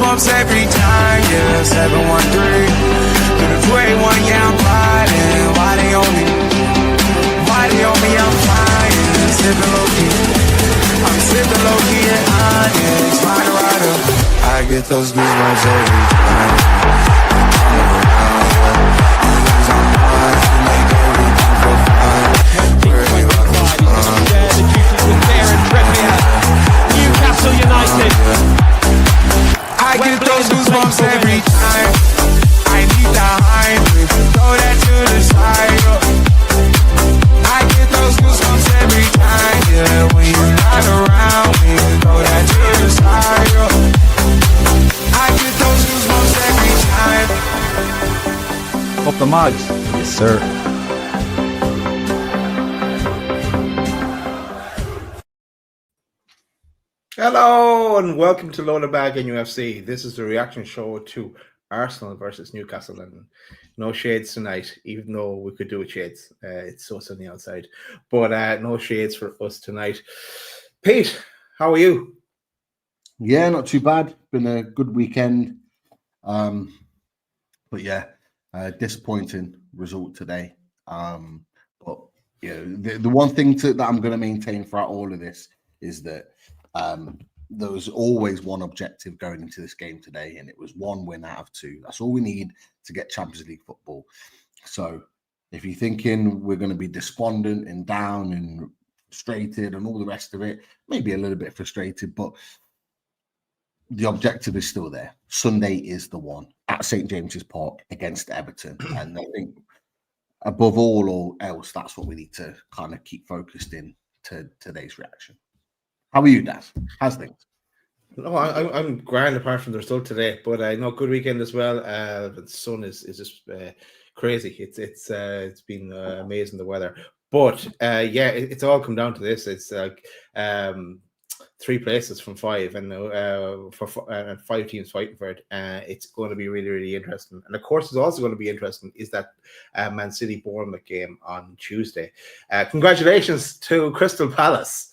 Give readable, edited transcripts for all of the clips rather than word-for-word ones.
goosebumps every time, yeah, 713. Through the 281, yeah, I'm riding. Why they on me? Why they on me? I'm flying, sipping low-key. I'm sipping low-key and honest, rider. I get those goosebumps every time. Newcastle United. I get those goosebumps every time. I need the hype, throw that to the side. I get those goosebumps every time, yeah. When you're not around me, throw that to the side. I get those goosebumps every time. Up the Mags. Yes, sir. Hello and welcome to Lola Bag NUFC. This is the reaction show to Arsenal versus Newcastle United. No shades tonight, even though we could do with shades. It's so sunny outside, but no shades for us tonight. Pete, how are you? Yeah, not too bad. Been a good weekend, but yeah, disappointing result today. But yeah, the one thing that I'm going to maintain throughout all of this is that there was always one objective going into this game today, and it was one win out of two. That's all we need to get Champions League football. So if you're thinking we're going to be despondent and down and frustrated and all the rest of it, maybe a little bit frustrated, but the objective is still there. Sunday is the one at St. James's Park against Everton. And I think above all else, that's what we need to kind of keep focused in to today's reaction. How are you, Daz? How's things? No, I'm grand apart from the result today, but I know good weekend as well. The sun is just crazy. It's been amazing, the weather. But yeah, it's all come down to this. It's like 3 places from 5, and for 5 teams fighting for it. It's going to be really, really interesting. And of course, it's also going to be interesting is that Man City Bournemouth game on Tuesday. Congratulations to Crystal Palace.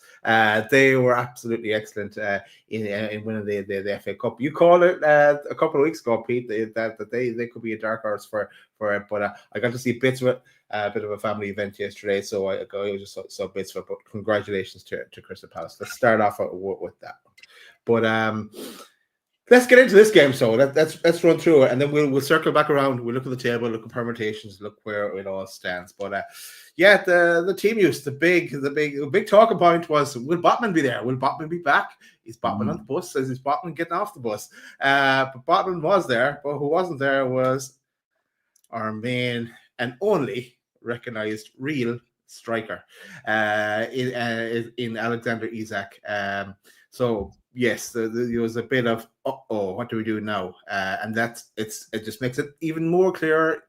They were absolutely excellent in winning the FA Cup. You called it a couple of weeks ago, Pete, that they could be a dark horse for it. But I got to see bits of it, a bit of a family event yesterday, so I just saw bits of it. But congratulations to Crystal Palace. Let's start off with that. But let's get into this game. So let's run through it, and then we'll circle back around. We'll look at the table, look at permutations, look where it all stands. But yeah, the team use the big talking point was, will Botman be there? Will Botman be back? Is Botman on the bus? Is Botman getting off the bus? But Botman was there, but who wasn't there was our main and only recognized real striker in Alexander Isak. So yes, there was a bit of what do we do now? And it just makes it even more clear.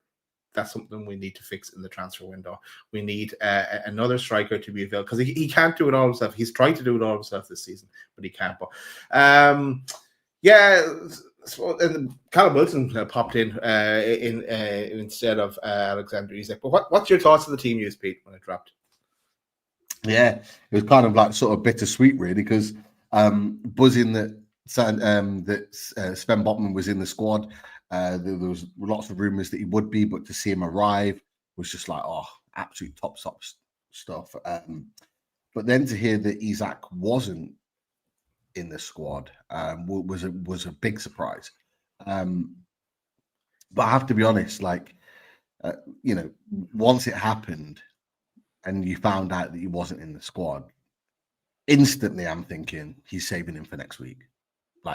That's something we need to fix in the transfer window. We need another striker to be available, because he can't do it all himself. He's tried to do it all himself this season, but he can't. But yeah, so, and Callum Wilson popped in instead of Alexander Isak. But what's your thoughts of the team use, Pete, when it dropped? Yeah, it was kind of like sort of bittersweet, really, because buzzing that Sven Botman was in the squad. There was lots of rumours that he would be, but to see him arrive was just like, absolute top stuff. But then to hear that Isak wasn't in the squad was a big surprise. But I have to be honest, once it happened and you found out that he wasn't in the squad, instantly I'm thinking he's saving him for next week.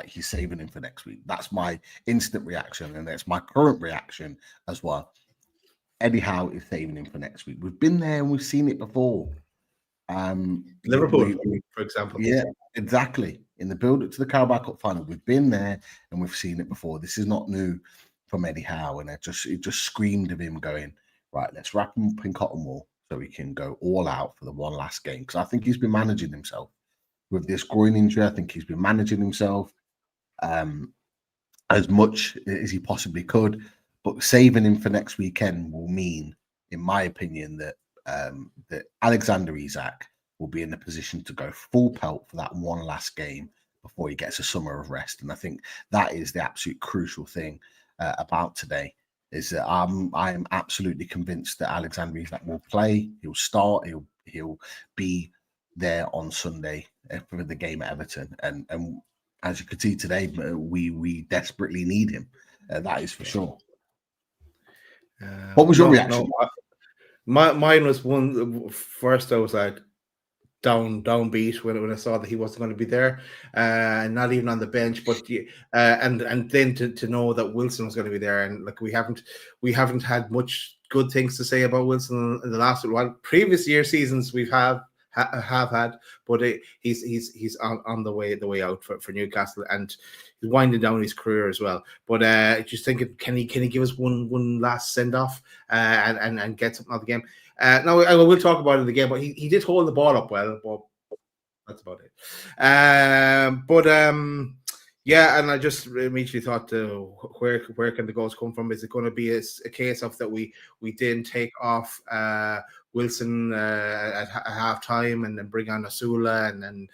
He's saving him for next week. That's my instant reaction, and that's my current reaction as well. Eddie Howe is saving him for next week. We've been there and we've seen it before. Liverpool, for example. Yeah, exactly. In the build-up to the Carabao Cup final, we've been there and we've seen it before. This is not new from Eddie Howe, and it just screamed of him going, right, let's wrap him up in cotton wool so he can go all out for the one last game. Because I think he's been managing himself. With this groin injury, I think he's been managing himself as much as he possibly could. But saving him for next weekend will mean, in my opinion, that Alexander Isak will be in the position to go full pelt for that one last game before he gets a summer of rest. And I think that is the absolute crucial thing about today, is that I am absolutely convinced that Alexander Isak will play. He'll start. He'll be there on Sunday for the game at Everton. And as you could see today, we desperately need him. That is for sure. What was your reaction? Mine was first. I was like downbeat when I saw that he wasn't going to be there, not even on the bench. But and then to know that Wilson was going to be there, and like we haven't had much good things to say about Wilson in the last previous seasons we've have had, but he's on the way out for Newcastle, and he's winding down his career as well. But just thinking, can he give us one last send off and get something out of the game? Now I will talk about it in the game, but he did hold the ball up well, but that's about it. Yeah, and I just immediately thought, where can the goals come from? Is it going to be a case of that we didn't take off Wilson at half time and then bring on Asula and then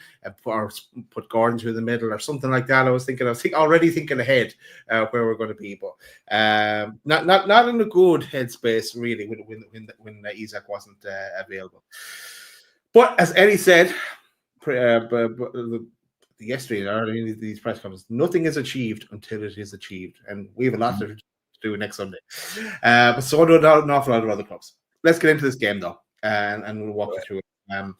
put Gordon through the middle or something like that? I was already thinking ahead where we're going to be, but not in a good headspace really when Isak wasn't available. But as Eddie said, yesterday in these press conferences, nothing is achieved until it is achieved, and we have a lot to do next Sunday. But so do an awful lot of other clubs. Let's get into this game though, and we'll walk you through it.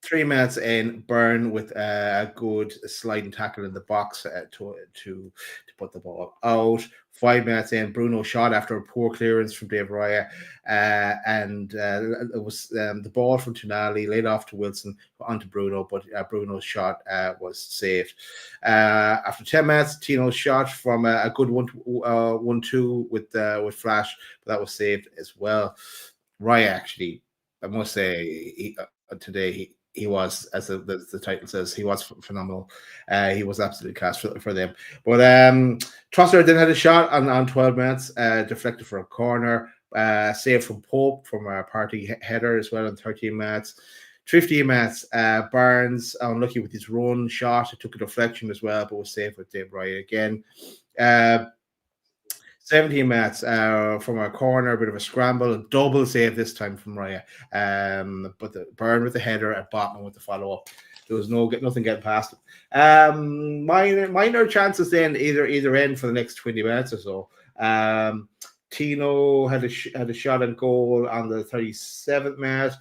3 minutes in, Burn with a good sliding tackle in the box to put the ball out. 5 minutes in, Bruno shot after a poor clearance from David Raya, and it was the ball from Tonali laid off to Wilson onto Bruno, but Bruno's shot was saved. After 10 minutes, Tino's shot from a good 1-2 with Flash, but that was saved as well. Raya, actually, I must say, today he was, as the title says, he was phenomenal. He was absolutely class for them. But Trossard then had a shot on 12 minutes, deflected for a corner, saved from Pope from a party header as well in 13 minutes. 15 minutes, Barnes unlucky with his run shot. It took a deflection as well, but was saved with David Raya again. 17 minutes from a corner, a bit of a scramble, a double save this time from Raya. But the Burn with the header and Botman with the follow-up. There was nothing getting past him. Minor chances then either end for the next 20 minutes or so. Tino had a shot and goal on the 37th minute.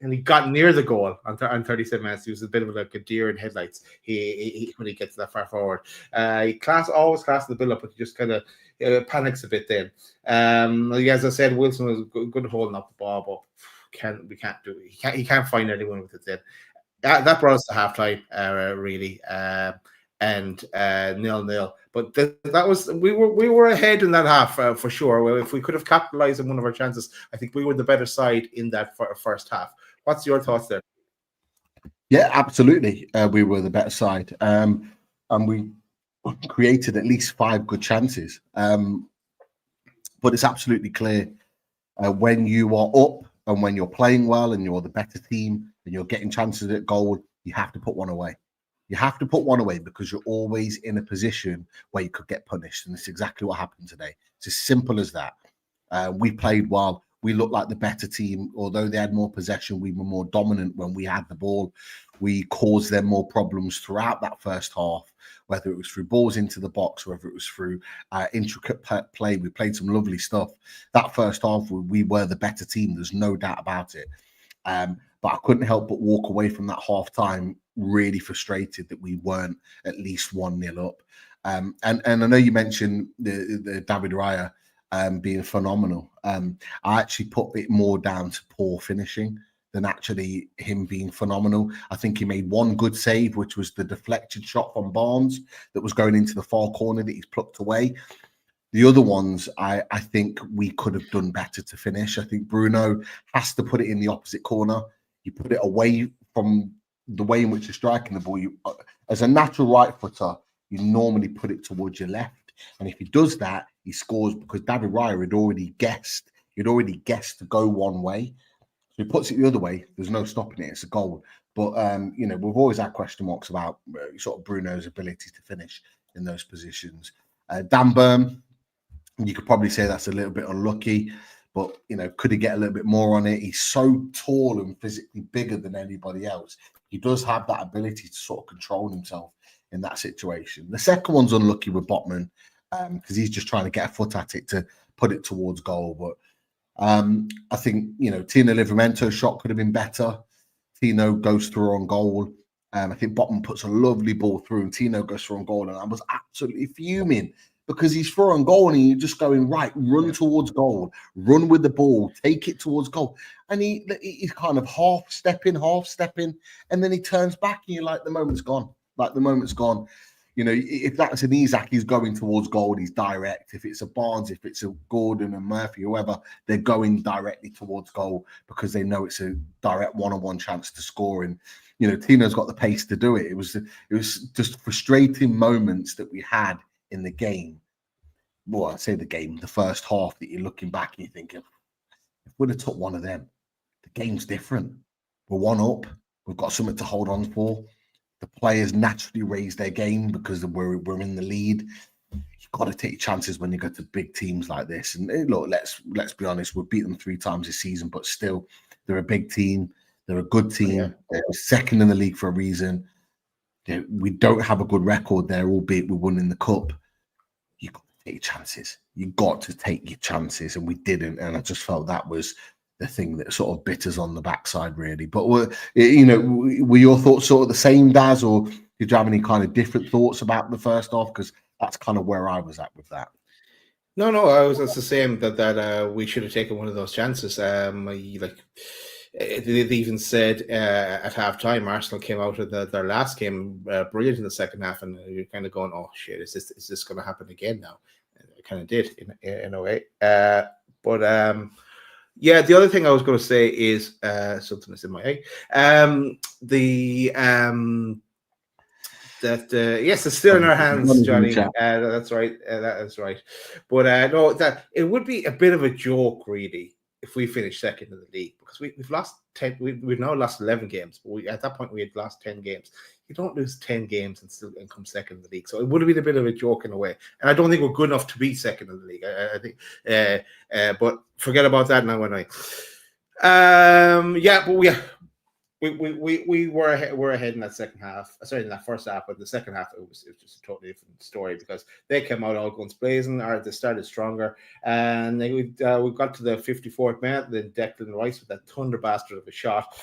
And he got near the goal on 37 minutes. He was a bit of like a deer in headlights. He when he gets that far forward, always class the build up, but he just kind of panics a bit then. As I said, Wilson was good holding up the ball, but we can't do it. He can't find anyone with it then. That brought us to halftime, really, and 0-0. But that was we were ahead in that half for sure. Well, if we could have capitalized on one of our chances, I think we were the better side in that first half. What's your thoughts there? Yeah, absolutely. We were the better side, and we created at least 5 good chances. But it's absolutely clear when you are up and when you're playing well and you're the better team and you're getting chances at goal, you have to put one away. You have to put one away because you're always in a position where you could get punished. And it's exactly what happened today. It's as simple as that. We played well. We looked like the better team. Although they had more possession, we were more dominant when we had the ball. We caused them more problems throughout that first half, whether it was through balls into the box, whether it was through intricate play. We played some lovely stuff. That first half, we were the better team. There's no doubt about it. But I couldn't help but walk away from that half time really frustrated that we weren't at least 1-0 up. And I know you mentioned the David Raya being phenomenal. I actually put it more down to poor finishing than actually him being phenomenal. I think he made one good save, which was the deflected shot from Barnes that was going into the far corner that he's plucked away. The other ones, I think we could have done better to finish. I think Bruno has to put it in the opposite corner. You put it away from the way in which you're striking the ball. As a natural right footer, you normally put it towards your left. And if he does that, he scores because David Raya had already guessed to go one way. So he puts it the other way. There's no stopping it. It's a goal. But, we've always had question marks about sort of Bruno's ability to finish in those positions. Dan Burn, you could probably say that's a little bit unlucky, but, could he get a little bit more on it? He's so tall and physically bigger than anybody else. He does have that ability to sort of control himself in that situation. The second one's unlucky with Botman because he's just trying to get a foot at it to put it towards goal. But I think, Tino Livramento's shot could have been better. Tino goes through on goal. I think Botman puts a lovely ball through and Tino goes through on goal. And I was absolutely fuming because he's through on goal and you're just going, right, run towards goal, run with the ball, take it towards goal. And he's kind of half stepping, and then he turns back and you're like, the moment's gone. If that's an Isak, he's going towards goal, he's direct. If it's a Barnes, if it's a Gordon and Murphy, whoever, they're going directly towards goal because they know it's a direct one-on-one chance to score. And, Tino's got the pace to do it. It was just frustrating moments that we had in the game. Well, I say the game, the first half, that you're looking back and you're thinking, if we'd have took one of them, the game's different. We're one up. We've got something to hold on for. The players naturally raise their game because we're in the lead. You've got to take chances when you go to big teams like this. And look, let's be honest, we've beat them 3 times this season, but still, they're a big team. They're a good team. Yeah. They're second in the league for a reason. We don't have a good record there, albeit we won in the cup. You've got to take chances. You've got to take your chances, and we didn't. And I just felt that was the thing that sort of bit us on the backside, really. But were your thoughts sort of the same, Daz, or did you have any kind of different thoughts about the first half? Because that's kind of where I was at with that. No, I was the same. That we should have taken one of those chances. They even said at halftime, Arsenal came out of their last game brilliant in the second half, and you're kind of going, "Oh shit, is this going to happen again now?" And it kind of did in a way. Yeah, the other thing I was going to say is something that's in my eye. Yes, it's still in our hands, Johnny. That's right. That is right. But no, that it would be a bit of a joke, really, if we finish second in the league, because we've lost 10. We've now lost 11 games. But at that point, we had lost 10 games. You don't lose 10 games and come second in the league. So it would have been a bit of a joke in a way. And I don't think we're good enough to be second in the league. I think, but forget about that now. Anyway, we were ahead in that second half. Sorry, in that first half, but the second half it was just a totally different story because they came out all guns blazing. They started stronger, and we got to the 54th minute. Then Declan Rice with that thunder bastard of a shot.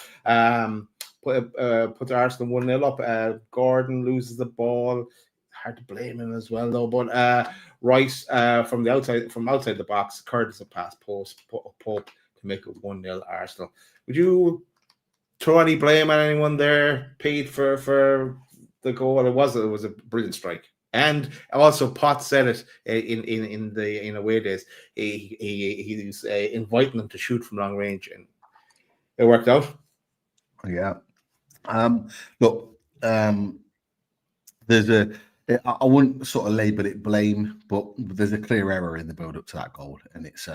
Put the Arsenal 1-0 up. Gordon loses the ball. Hard to blame him as well, though. But Rice from outside the box, Curtis a pass post Pope to make it 1-0 Arsenal. Would you throw any blame on anyone there, Pete, for the goal? It was a brilliant strike. And also, Potts said it in away days. He's inviting them to shoot from long range, and it worked out. Yeah. Look, there's I wouldn't sort of label it blame, but there's a clear error in the build up to that goal, and it's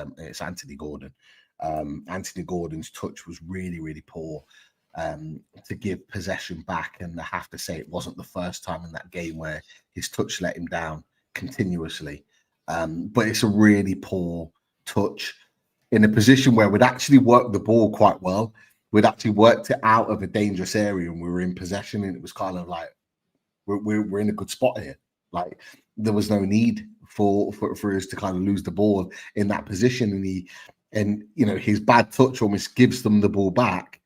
Anthony Gordon. Anthony Gordon's touch was really, really poor to give possession back, and I have to say it wasn't the first time in that game where his touch let him down continuously. But it's a really poor touch in a position where we'd actually worked the ball quite well. We'd actually worked it out of a dangerous area, and we were in possession, and it was kind of like we're in a good spot here. Like there was no need for us to kind of lose the ball in that position, and his bad touch almost gives them the ball back.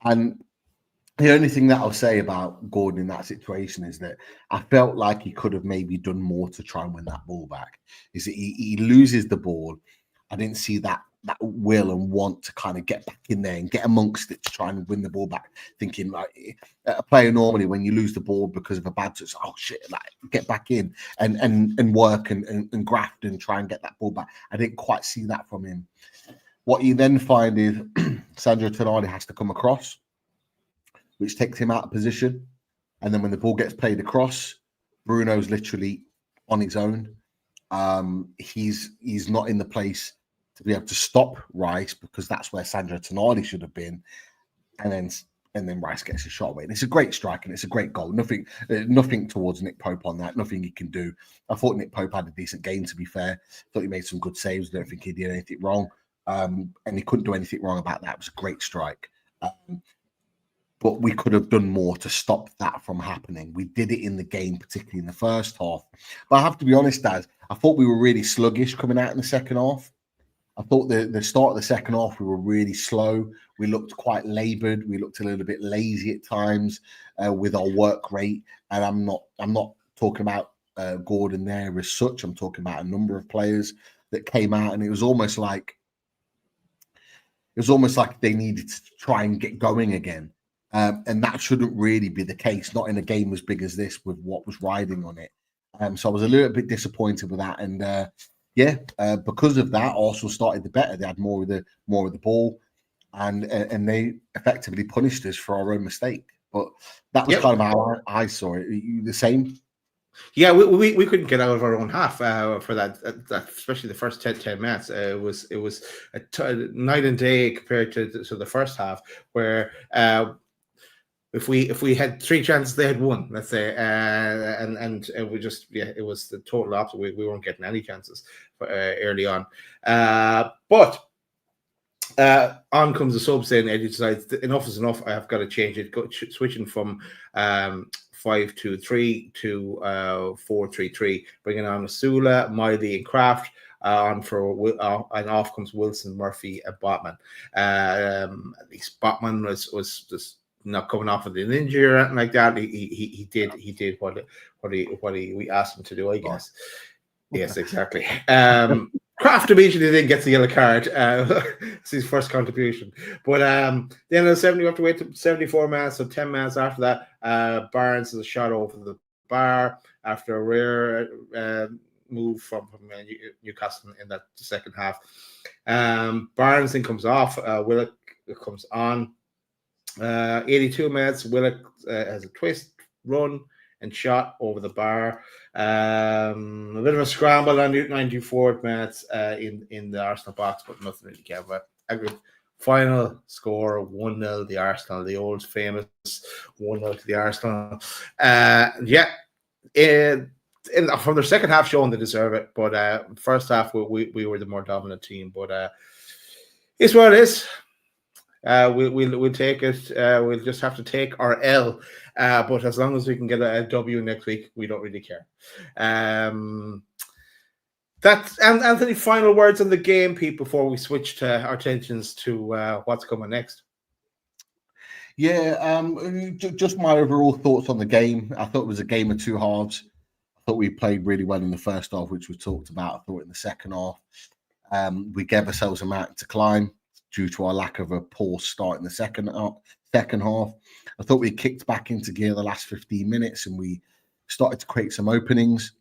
And the only thing that I'll say about Gordon in that situation is that I felt like he could have maybe done more to try and win that ball back. Is that he loses the ball. I didn't see that will and want to kind of get back in there and get amongst it to try and win the ball back. Thinking like a player normally, when you lose the ball because of a bad touch, oh shit, like get back in and work and graft and try and get that ball back. I didn't quite see that from him. What you then find is Sandro Tonali has to come across, which takes him out of position. And then when the ball gets played across, Bruno's literally on his own. He's not in the place to be able to stop Rice, because that's where Sandro Tonali should have been, and then Rice gets a shot away. And it's a great strike and it's a great goal. Nothing towards Nick Pope on that. Nothing he can do. I thought Nick Pope had a decent game, to be fair. I thought he made some good saves. I don't think he did anything wrong. And he couldn't do anything wrong about that. It was a great strike. But we could have done more to stop that from happening. We did it in the game, particularly in the first half. But I have to be honest, Daz, I thought we were really sluggish coming out in the second half. I thought the start of the second half, we were really slow. We looked quite laboured. We looked a little bit lazy at times with our work rate. And I'm not talking about Gordon there as such. I'm talking about a number of players that came out, and it was almost like they needed to try and get going again. And that shouldn't really be the case, not in a game as big as this with what was riding on it. So I was a little bit disappointed with that. And because of that, Arsenal started the better. They had more of the ball, and they effectively punished us for our own mistake. But that was kind of how I saw it. Are you the same? Yeah, we couldn't get out of our own half for that, especially the first 10 minutes. It was night and day compared to the first half, where if we had 3 chances, they had 1, let's say, and we just it was the total opposite. We weren't getting any chances early on, but on comes the sub saying Eddie decides enough is enough. I have got to change it. Switching from 5-2-3 to 4-3-3, bringing on Asula, Miley, and Kraft. And off comes Wilson, Murphy, and Botman. At least Botman was just not coming off of an injury or anything like that. He did what we asked him to do, I guess. Yes, exactly. Kraft immediately then gets the yellow card. It's his first contribution. But then at the 70, we have to wait to 74 minutes, so 10 minutes after that, Barnes has a shot over the bar after a rare move from Newcastle in that second half. Barnes then comes off. Willock comes on. 82 minutes, Willock has a twist, run, and shot over the bar. A bit of a scramble on 94 minutes in the Arsenal box, but nothing really came about. Final score 1-0 the Arsenal, the old famous 1-0 to the Arsenal. From their second half showing they deserve it, but first half we were the more dominant team. But it's what it is. We'll take it. We'll just have to take our L. But as long as we can get a W next week, we don't really care. That's Anthony. Final words on the game, Pete, before we switch to our attentions to what's coming next. Yeah, just my overall thoughts on the game. I thought it was a game of 2 halves. I thought we played really well in the first half, which we talked about. I thought in the second half, we gave ourselves a mountain to climb due to our lack of a poor start in the second half. I thought we kicked back into gear the last 15 minutes and we started to create some openings.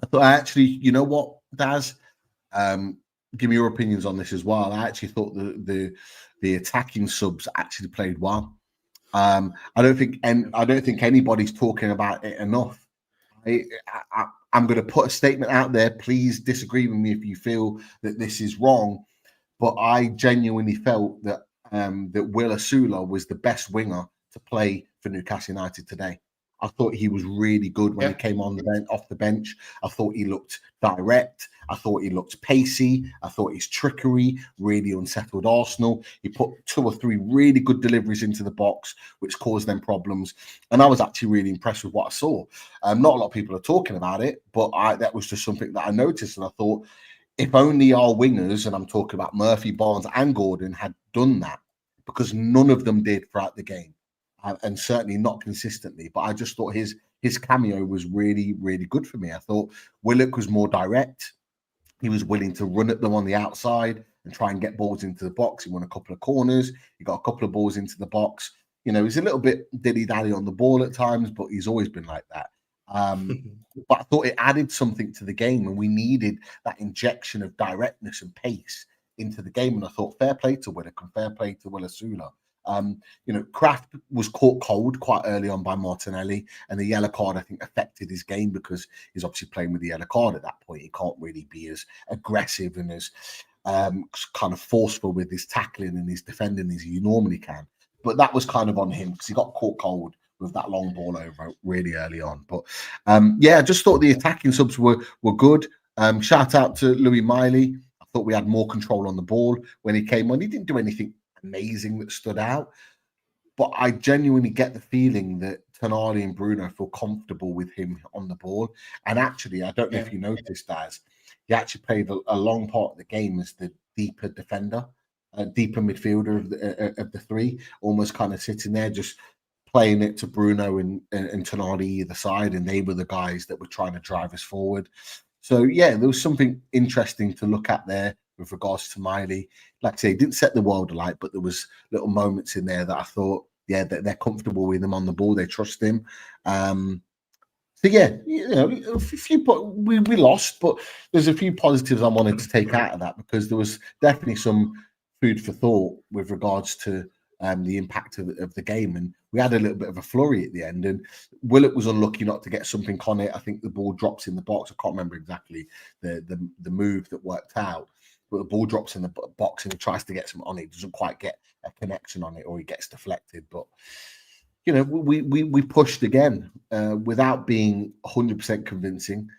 I thought you know what, Daz? Give me your opinions on this as well. I actually thought the attacking subs actually played well. I don't think anybody's talking about it enough. I'm going to put a statement out there. Please disagree with me if you feel that this is wrong. But I genuinely felt that Will Asula was the best winger to play for Newcastle United today. I thought he was really good when he came off the bench. I thought he looked direct. I thought he looked pacey. I thought his trickery really unsettled Arsenal. He put 2 or 3 really good deliveries into the box, which caused them problems. And I was actually really impressed with what I saw. Not a lot of people are talking about it, but that was just something that I noticed. And I thought, if only our wingers, and I'm talking about Murphy, Barnes, and Gordon, had done that, because none of them did throughout the game. And certainly not consistently, but I just thought his cameo was really, really good for me. I thought Willock was more direct. He was willing to run at them on the outside and try and get balls into the box. He won a couple of corners. He got a couple of balls into the box. You know, he's a little bit dilly-dally on the ball at times, but he's always been like that. But I thought it added something to the game, and we needed that injection of directness and pace into the game. And I thought fair play to Willock and fair play to Will Asula. Kraft was caught cold quite early on by Martinelli, and the yellow card, I think, affected his game because he's obviously playing with the yellow card at that point. He can't really be as aggressive and as kind of forceful with his tackling and his defending as you normally can. But that was kind of on him because he got caught cold with that long ball over really early on. But I just thought the attacking subs were good. Shout out to Louis Miley. I thought we had more control on the ball when he came on. He didn't do anything amazing that stood out, but I genuinely get the feeling that Tonali and Bruno feel comfortable with him on the ball. And actually, I don't know if you noticed, as he actually played a long part of the game as the deeper defender, deeper midfielder of the three, almost kind of sitting there just playing it to Bruno and Tonali either side, and they were the guys that were trying to drive us forward. So, there was something interesting to look at there with regards to Miley. Like I say, he didn't set the world alight, but there was little moments in there that I thought, that they're comfortable with him on the ball. They trust him. We lost, but there's a few positives I wanted to take out of that because there was definitely some food for thought with regards to the impact of the game. And we had a little bit of a flurry at the end, and Willett was unlucky not to get something on it. I think the ball drops in the box. I can't remember exactly the move that worked out, but the ball drops in the box and he tries to get something on it. He doesn't quite get a connection on it, or he gets deflected. But we pushed again without being 100% convincing.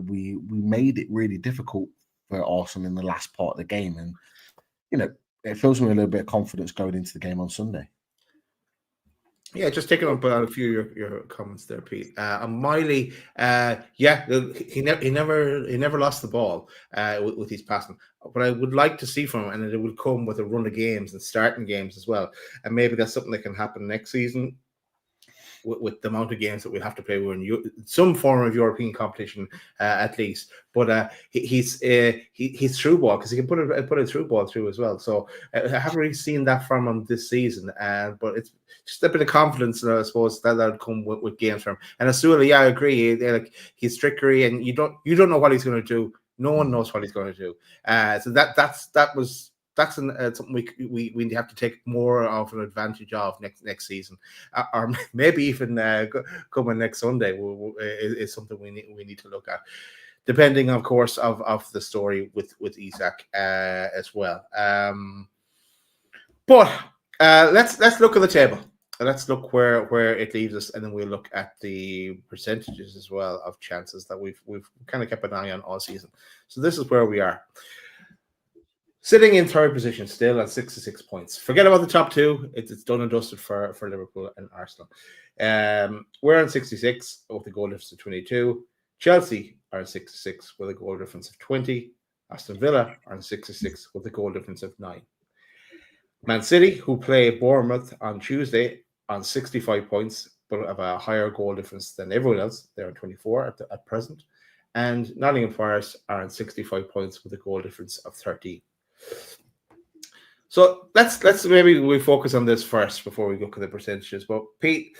We made it really difficult for Arsenal in the last part of the game, and it fills me with a little bit of confidence going into the game on Sunday. Yeah, just taking up a few of your comments there, Pete. And Miley, he never lost the ball with his passing. But I would like to see from him, and it would come with a run of games and starting games as well. And maybe that's something that can happen next season with the amount of games that we'll have to play. We're in some form of European competition at least. But he's through ball because he can put a through ball through as well. So I haven't really seen that from him this season. But it's just a bit of confidence, I suppose, that would come with games from him. And Asula, I agree. He's trickery, and you don't know what he's going to do. No one knows what he's going to do. So that's something we have to take more of an advantage of next season, or maybe even coming next Sunday is something we need to look at, depending, of course, of the story with Isak as well. But let's look at the table. Let's look where it leaves us, and then we'll look at the percentages as well of chances that we've kind of kept an eye on all season. So this is where we are. Sitting in third position still at 66 points. Forget about the top two. It's done and dusted for Liverpool and Arsenal. We're on 66 with a goal difference of 22. Chelsea are on 66 with a goal difference of 20. Aston Villa are on 66 with a goal difference of 9. Man City, who play Bournemouth on Tuesday, on 65 points, but have a higher goal difference than everyone else. They're on 24 at present. And Nottingham Forest are on 65 points with a goal difference of 13. So let's maybe we focus on this first before we look at the percentages. But Pete,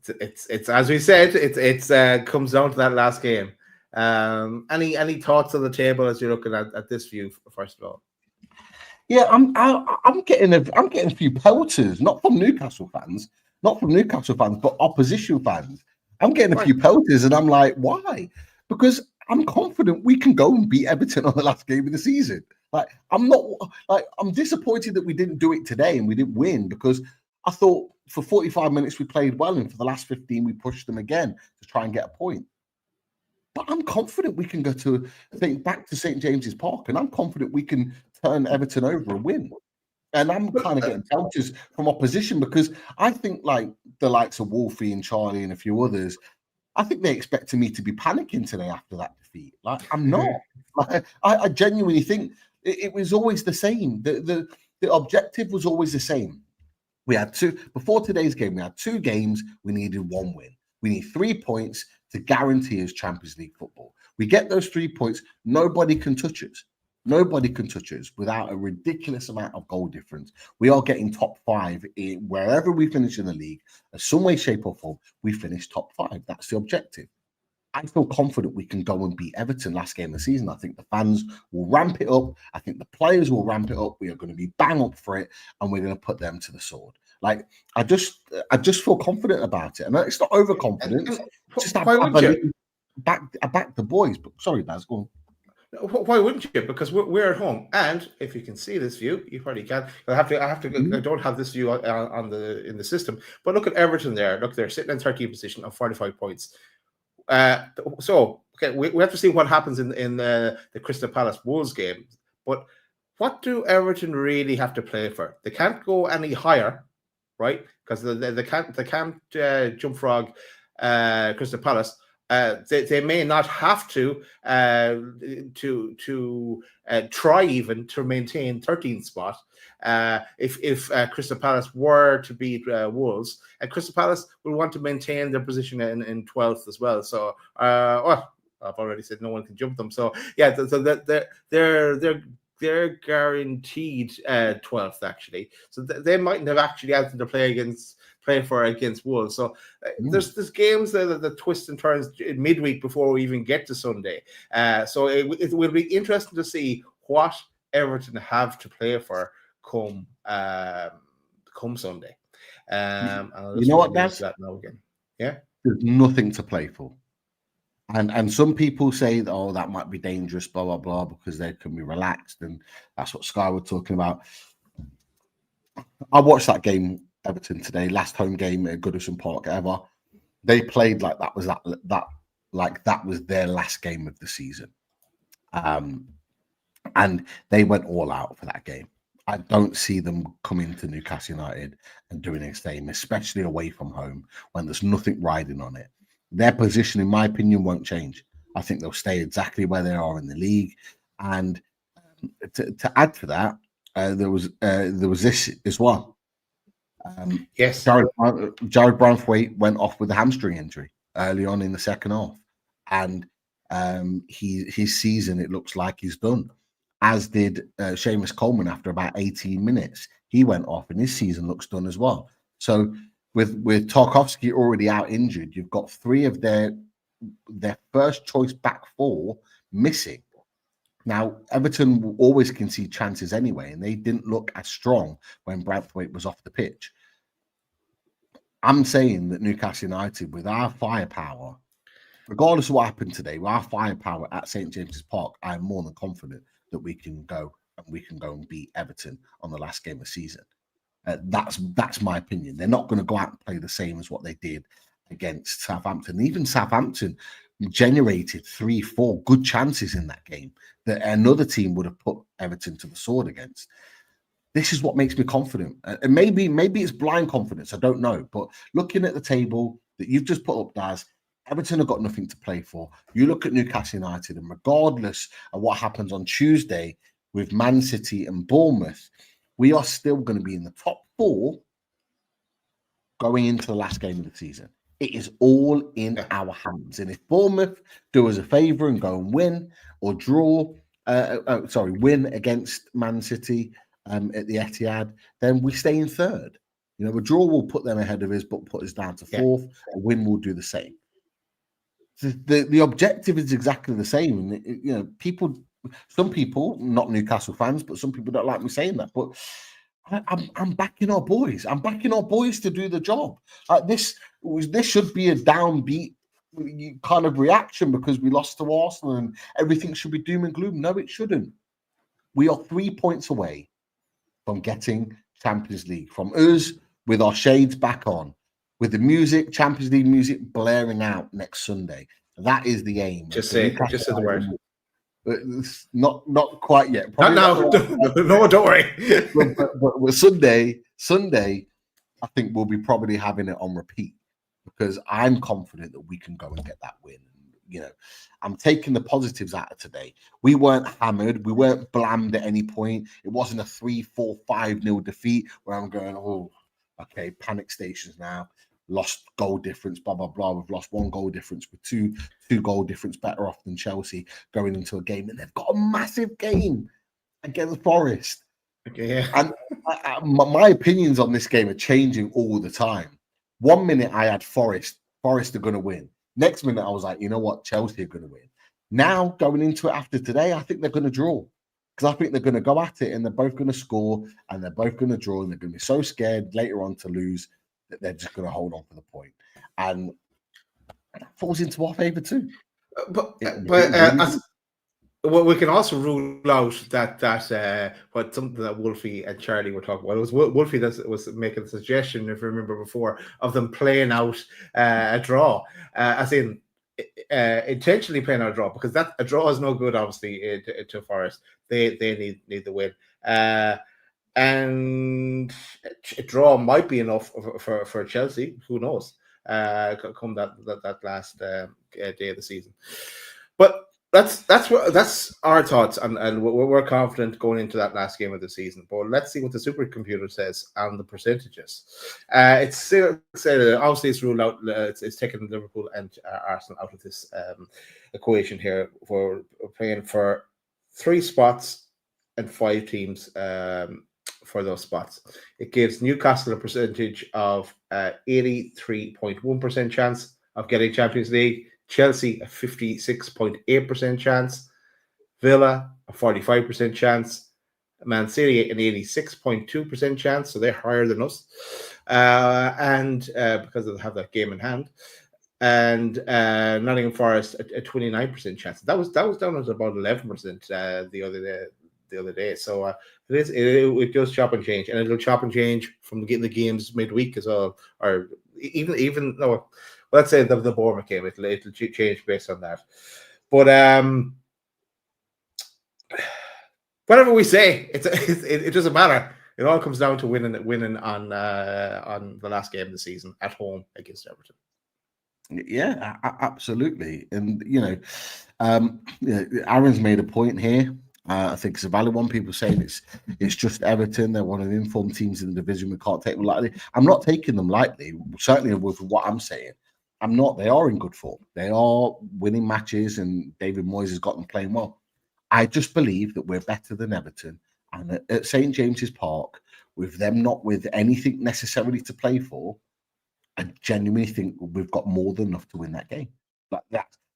it's as we said, it comes down to that last game. Any thoughts on the table as you're looking at this view first of all? Yeah, I'm getting a few pelters, not from Newcastle fans, but opposition fans. I'm getting a few pelters, and I'm like, why? Because I'm confident we can go and beat Everton on the last game of the season. I'm disappointed that we didn't do it today and we didn't win, because I thought for 45 minutes we played well, and for the last 15 we pushed them again to try and get a point. But I'm confident we can go back to St. James's Park, and I'm confident we can turn Everton over and win. And I'm kind of getting pelters from opposition, because I think like the likes of Wolfie and Charlie and a few others, I think they expected me to be panicking today after that defeat. Like, I'm not. I genuinely think it was always the same. The objective was always the same. We had before today's game, we had 2 games. We needed 1 win. We need 3 points to guarantee us Champions League football. We get those 3 points. Nobody can touch us. Nobody can touch us without a ridiculous amount of goal difference. We are getting top 5 wherever we finish in the league. In some way, shape, or form, we finish top 5. That's the objective. I feel confident we can go and beat Everton last game of the season. I think the fans will ramp it up. I think the players will ramp it up. We are going to be bang up for it, and we're going to put them to the sword. Like, I just feel confident about it, and it's not overconfidence. Just I back the boys. But sorry, Baz, go on. Why wouldn't you? Because we're at home, and if you can see this view, you probably can. I have to. I don't have this view in the system, but look at Everton there. Look, they're sitting in 13th position on 45 points. So okay, we have to see what happens in the Crystal Palace Wolves game. But what do Everton really have to play for? They can't go any higher, right? Because they can't jump frog Crystal Palace. They may not have to try even to maintain 13th spot if Crystal Palace were to beat Wolves. And Crystal Palace will want to maintain their position in 12th as well. So, well, I've already said no one can jump them. So, yeah, so they're guaranteed 12th actually. So they mightn't have actually had to play against Wolves. So there's games that twist and turns midweek before we even get to Sunday. So it will be interesting to see what Everton have to play for come Sunday. You know what, Daz? That now again. Yeah, there's nothing to play for. And some people say, oh, that might be dangerous, blah, blah, blah, because they can be relaxed. And that's what Sky were talking about. I watched that game, Everton today, last home game at Goodison Park ever. They played like that was their last game of the season. And they went all out for that game. I don't see them coming to Newcastle United and doing the same, especially away from home when there's nothing riding on it. Their position, in my opinion, won't change. I think they'll stay exactly where they are in the league. And to add to that, there was this as well. Yes, Jared Branthwaite went off with a hamstring injury early on in the second half, and his season, it looks like, he's done. As did Seamus Coleman after about 18 minutes. He went off, and his season looks done as well. So with Tarkowski already out injured, you've got three of their first choice back four missing. Now, Everton will always concede chances anyway, and they didn't look as strong when Branthwaite was off the pitch. I'm saying that Newcastle United, with our firepower, regardless of what happened today, with our firepower at St. James's Park, I am more than confident that we can go and beat Everton on the last game of the season. That's my opinion. They're not going to go out and play the same as what they did against Southampton. Even Southampton generated 3-4 good chances in that game that another team would have put Everton to the sword against. This is what makes me confident. And maybe it's blind confidence. I don't know. But looking at the table that you've just put up, Daz, Everton have got nothing to play for. You look at Newcastle United, and regardless of what happens on Tuesday with Man City and Bournemouth, we are still going to be in the top four going into the last game of the season. It is all in our hands. And if Bournemouth do us a favour and go and win or draw, win against Man City at the Etihad, then we stay in third. You know, a draw will put them ahead of us, but put us down to fourth. A win will do the same. The objective is exactly the same. And, you know, some people, not Newcastle fans, but some people don't like me saying that. But I'm backing our boys. I'm backing our boys to do the job. This should be a downbeat kind of reaction because we lost to Arsenal and everything should be doom and gloom. No, it shouldn't. We are 3 points away from getting Champions League. From us with our shades back on, with the music, Champions League music blaring out next Sunday. That is the aim. Just say the word. It's not quite yet. Not now. No, don't worry. but with Sunday, I think we'll be probably having it on repeat because I'm confident that we can go and get that win. You know, I'm taking the positives out of today. We weren't hammered. We weren't blamed at any point. It wasn't a 3-4, 5-0 defeat where I'm going, oh, okay, panic stations now. Lost goal difference, blah, blah, blah. We've lost 1 goal difference with two goal difference better off than Chelsea going into a game. And they've got a massive game against Forest. Okay, yeah. And my opinions on this game are changing all the time. 1 minute I had Forest are going to win. Next minute I was like, you know what? Chelsea are going to win. Now, going into it after today, I think they're going to draw. Because I think they're going to go at it and they're both going to score and they're both going to draw and they're going to be so scared later on to lose that they're just going to hold on for the point. And that falls into our favour too. Well, we can also rule out that what something that Wolfie and Charlie were talking about. It was Wolfie that was making a suggestion, if you remember before, of them playing out a draw, as in intentionally playing out a draw, because that a draw is no good, obviously, to Forest. They need the win, and a draw might be enough for Chelsea. Who knows? Come that last day of the season, but. That's our thoughts, and we're confident going into that last game of the season. But let's see what the supercomputer says on the percentages. It's still said obviously it's ruled out. It's taken Liverpool and Arsenal out of this equation here. We're playing for 3 spots and 5 teams for those spots. It gives Newcastle a percentage of 83.1% chance of getting Champions League. Chelsea a 56.8% chance, Villa a 45% chance, Man City an 86.2% chance, so they're higher than us, and because they have that game in hand, and Nottingham Forest a 29% chance. That was down at about 11% the other day. So it does chop and change, and it'll chop and change from getting the games midweek as well, or even no. Let's say the Bournemouth game, it'll change based on that. But whatever we say, it doesn't matter. It all comes down to winning on the last game of the season at home against Everton. Yeah, absolutely. And Aaron's made a point here. I think it's a valid one. People saying it's just Everton. They're one of the informed teams in the division. We can't take them lightly. I'm not taking them lightly. Certainly with what I'm saying. I'm not. They are in good form. They are winning matches, and David Moyes has got them playing well. I just believe that we're better than Everton. And at St. James's Park, with them not with anything necessarily to play for, I genuinely think we've got more than enough to win that game. Like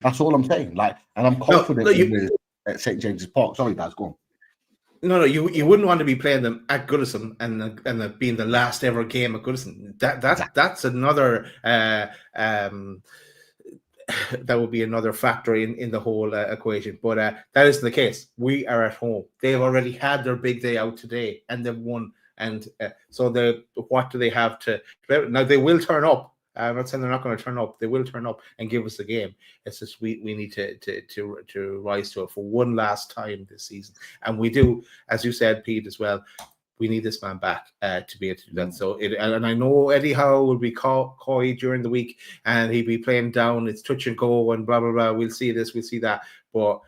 that's all I'm saying. Like, and I'm confident at St. James's Park. Sorry, guys, go on. No, you wouldn't want to be playing them at Goodison and being the last ever game at Goodison. That's another that would be another factor in the whole equation. But that isn't the case. We are at home. They've already had their big day out today, and they've won. And so what do they have to? Now they will turn up. I'm not saying they're not going to turn up. They will turn up and give us the game. It's just we need to rise to it for one last time this season, and we do, as you said, Pete, as well. We need this man back to be able to do that. So and I know Eddie Howe will be coy during the week, and he'll be playing down. It's touch and go and blah blah blah. We'll see this, we'll see that, but.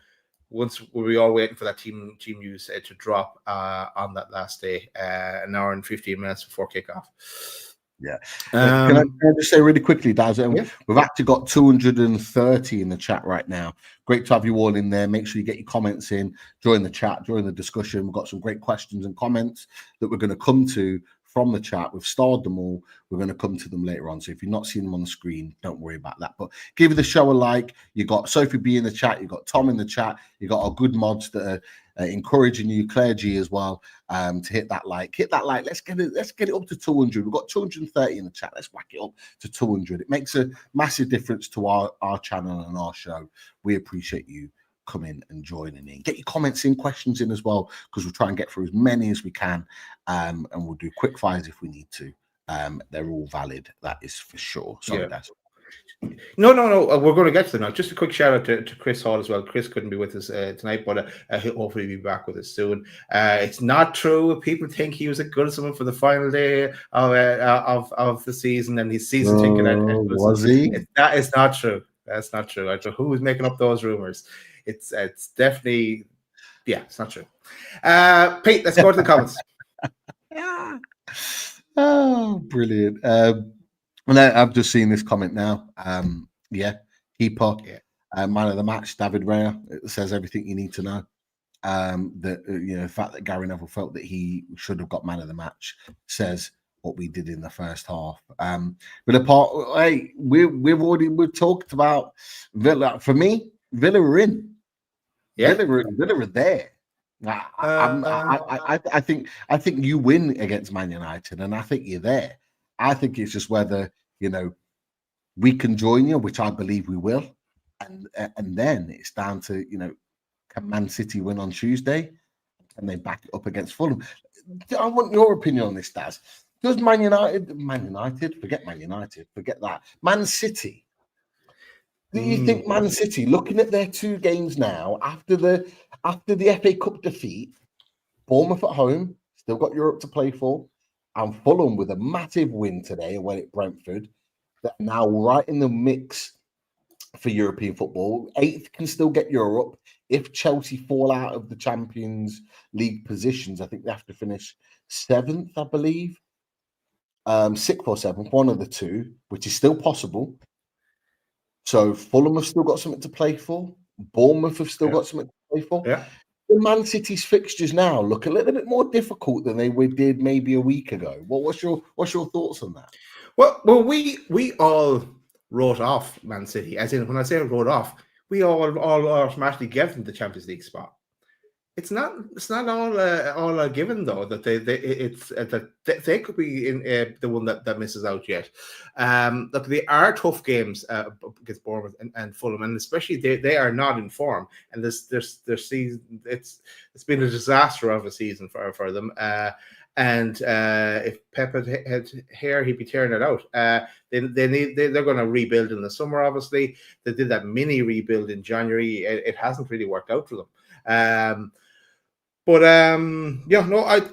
Once we're all waiting for that team news to drop on that last day, an hour and 15 minutes before kickoff. Yeah. Can I just say really quickly, Daz? We've actually got 230 in the chat right now. Great to have you all in there. Make sure you get your comments in, join the chat, join the discussion. We've got some great questions and comments that we're going to come to from the chat. We've starred them all. We're going to come to them later on. So if you're not seeing them on the screen, don't worry about that. But give the show a like. You got Sophie B in the chat. You got Tom in the chat. You got our good mods that are encouraging you, Claire G as well, to hit that like. Hit that like. Let's get it up to 200. We've got 230 in the chat. Let's whack it up to 200. It makes a massive difference to our channel and our show. We appreciate you come in and joining in. Get your comments in, questions in as well, because we'll try and get through as many as we can, and we'll do quick fires if we need to. They're all valid, that is for sure. Sorry, that's No. We're going to get to them now. Just a quick shout out to Chris Hall as well. Chris couldn't be with us tonight, but he'll hopefully be back with us soon. It's not true. People think he was at Goodison for the final day of the season, and his season ticket. Was he? That is not true. That's not true. I don't know who was making up those rumors. It's definitely, it's not true. Pete, let's go to the comments. Oh, brilliant. I've just seen this comment now. Keeper, man of the match, David Raya. It says everything you need to know. The fact that Gary Neville felt that he should have got man of the match says what we did in the first half. But apart, hey, we've talked about Villa. For me, Villa are in. Yeah, Villa are there. I think you win against Man United, and I think you're there. I think it's just whether we can join you, which I believe we will, and then it's down to Can Man City win on Tuesday? Can they back it up against Fulham? I want your opinion on this, Daz. Does Man United, forget Man United, forget that. Man City. Do you think Man City, looking at their 2 games now, after the FA Cup defeat, Bournemouth at home, still got Europe to play for, and Fulham with a massive win today away at Brentford, that are now right in the mix for European football. 8th can still get Europe. If Chelsea fall out of the Champions League positions, I think they have to finish 7th, I believe. 6th or 7th, one of the two, which is still possible. So Fulham have still got something to play for. Bournemouth have still got something to play for. Yeah. The Man City's fixtures now look a little bit more difficult than they did maybe a week ago. What's your thoughts on that? Well, we all wrote off Man City. As in, when I say wrote off, we all automatically gave them the Champions League spot. It's not all a given though that they could be in the one that misses out yet. Look, they are tough games against Bournemouth and Fulham, and especially they are not in form. And their season it's been a disaster of a season for them. And if Pep had hair, he'd be tearing it out. They're going to rebuild in the summer. Obviously, they did that mini rebuild in January. It hasn't really worked out for them.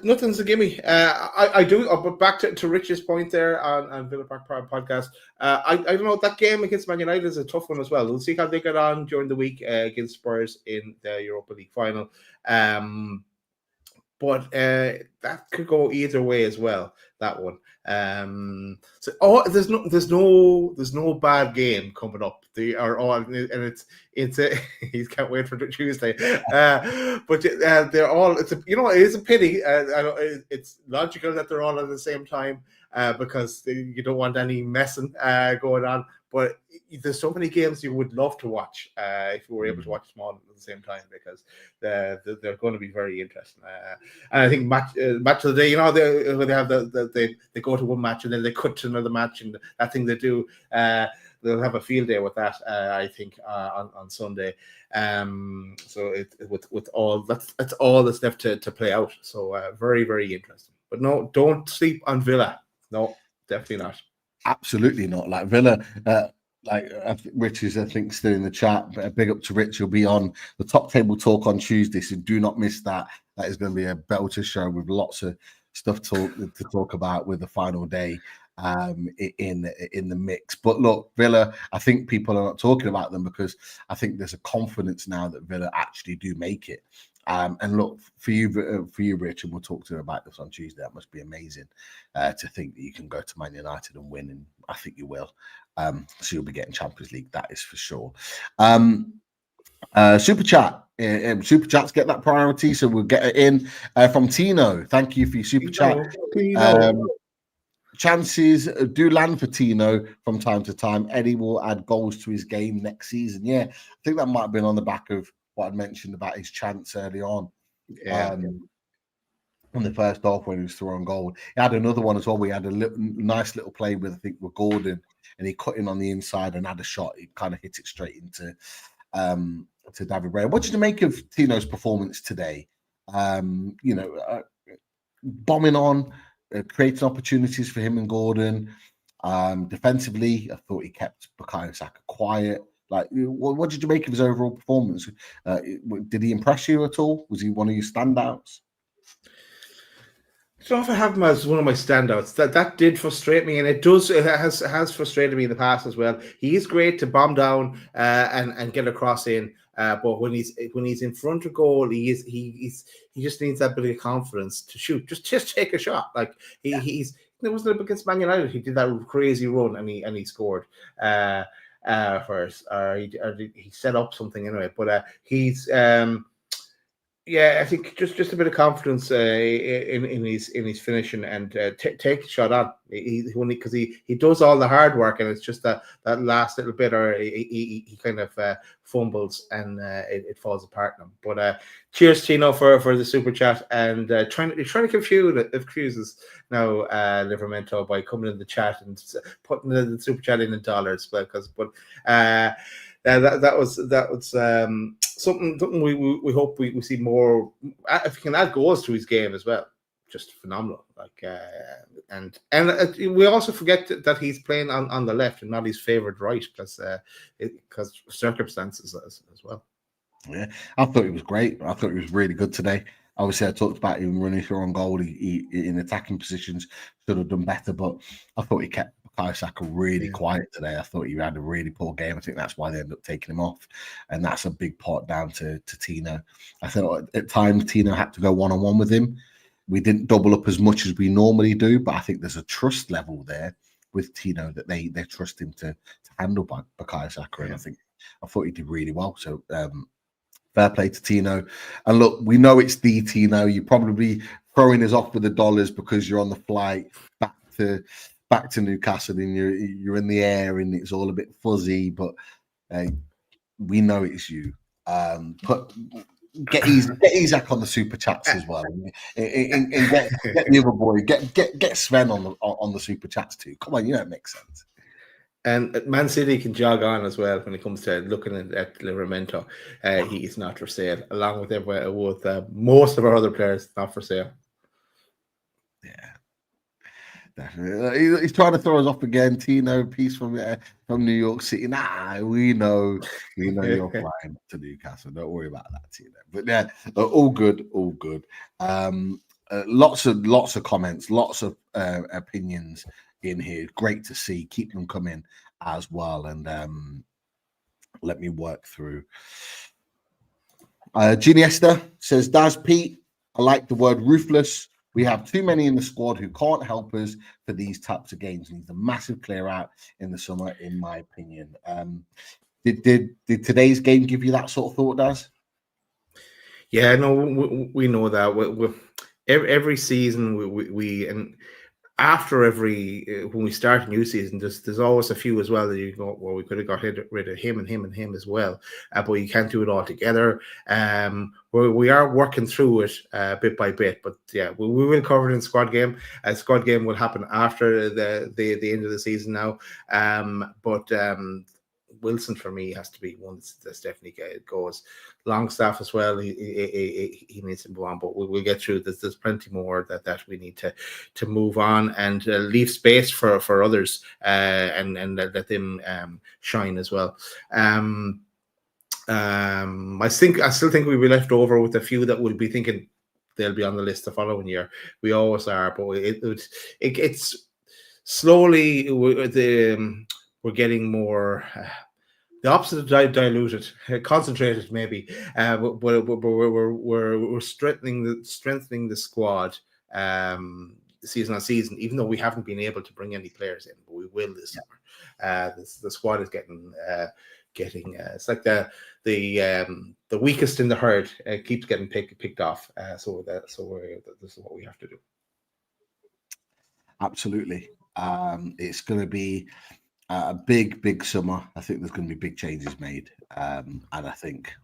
Nothing's a gimme. I do. But back to Rich's point there on Villa Park podcast. I don't know, that game against Man United is a tough one as well. We'll see how they get on during the week against Spurs in the Europa League final. But that could go either way as well. That one. There's no bad game coming up. They are all, and it's he can't wait for Tuesday. But they're all. It is a pity. It's logical that they're all at the same time because you don't want any messing going on. But there's so many games you would love to watch if you were able to watch them all at the same time, because they're going to be very interesting. And I think match of the day, they have they go to one match and then they cut to another match, and that thing they do, they'll have a field day with that. I think on Sunday. So with all that's all that's left to play out. So very, very interesting. But no, don't sleep on Villa. No, definitely not. Absolutely not. Like Villa, Rich is, I think, still in the chat. Big up to Rich. He'll be on the Top Table Talk on Tuesday, so do not miss that. That is going to be a belter show with lots of stuff to talk about with the final day in the mix. But look, Villa, I think people are not talking about them because I think there's a confidence now that Villa actually do make it. And look, for you, Rich, and we'll talk to you about this on Tuesday. That must be amazing to think that you can go to Man United and win, and I think you will. So you'll be getting Champions League, that is for sure. Super chat. Super chats get that priority, so we'll get it in from Tino. Thank you for your super chat. Chances do land for Tino from time to time. Eddie will add goals to his game next season. Yeah, I think that might have been on the back of what I mentioned about his chance early on. On the first half when he was throwing goal. He had another one as well. We had a nice little play with, I think, with Gordon, and he cut in on the inside and had a shot. He kind of hit it straight into to David Raya. What did you make of Tino's performance today? Bombing on, creating opportunities for him and Gordon. Defensively, I thought he kept Bukayo Saka quiet. Like, what did you make of his overall performance? Did he impress you at all? Was he one of your standouts? I don't know if I have him as one of my standouts. That did frustrate me, and it has frustrated me in the past as well. He is great to bomb down and get a cross in, but when he's in front of goal, he just needs that bit of confidence to shoot. Just take a shot. Like it wasn't against Man United. He did that crazy run and he scored. First, he set up something anyway. But he's I think just a bit of confidence in his finishing and take the shot on. Because he does all the hard work, and it's just that last little bit, or he kind of fumbles and it falls apart on him. But cheers, Tino, for the super chat, and trying to confuse us now, Livermento, by coming in the chat and putting the super chat in dollars, but that was something we hope we see more. If he can add goals to his game as well, just phenomenal. And we also forget that he's playing on the left and not his favorite right because circumstances as well. Yeah, I thought he was great. I thought he was really good today. Obviously, I talked about him running through on goal. He in attacking positions should have done better, but I thought he kept Bukayo Saka really quiet today. I thought he had a really poor game. I think that's why they ended up taking him off, and that's a big part down to Tino. I thought at times Tino had to go one-on-one with him. We didn't double up as much as we normally do, but I think there's a trust level there with Tino that they trust him to handle Bukayo Saka, and I thought he did really well. So fair play to Tino. And look, we know it's the Tino. You're probably throwing us off with the dollars because you're on the flight back to Newcastle and you're in the air and it's all a bit fuzzy, but we know it's you. Get Isak on the super chats as well, and get the other boy, get Sven on the super chats too. Come on, you know it makes sense. And Man City can jog on as well when it comes to looking at Livramento. He is not for sale, along with most of our other players, not for sale. Yeah, definitely. He's trying to throw us off again. Tino, piece from New York City. Nah, we know you're flying to Newcastle. Don't worry about that, Tino. But yeah, all good. Lots of comments, lots of opinions in here. Great to see. Keep them coming as well. And let me work through. Giniesta says, Daz Pete, I like the word ruthless. We have too many in the squad who can't help us for these types of games. Needs a massive clear out in the summer, in my opinion. Did today's game give you that sort of thought, Daz? Yeah, no, we know that. Every season we and after when we start a new season, there's always a few as well that you go, well, we could have got rid of him and him and him as well, but you can't do it all together. We are working through it bit by bit, but yeah, we will cover it in squad game. Squad game will happen after the end of the season now, but Wilson for me has to be one that's definitely goes. Longstaff as well. He needs to move on, but we'll get through this. There's plenty more that we need to move on and leave space for others and let them shine as well. I still think we'll be left over with a few that will be thinking they'll be on the list the following year. We always are, but it's slowly we're getting more. The opposite of diluted, concentrated maybe, but we're strengthening the squad season on season. Even though we haven't been able to bring any players in, but we will this summer. The squad is getting it's like the weakest in the herd keeps getting picked off. So this is what we have to do. Absolutely, it's going to be a big summer. I think there's going to be big changes made, and I think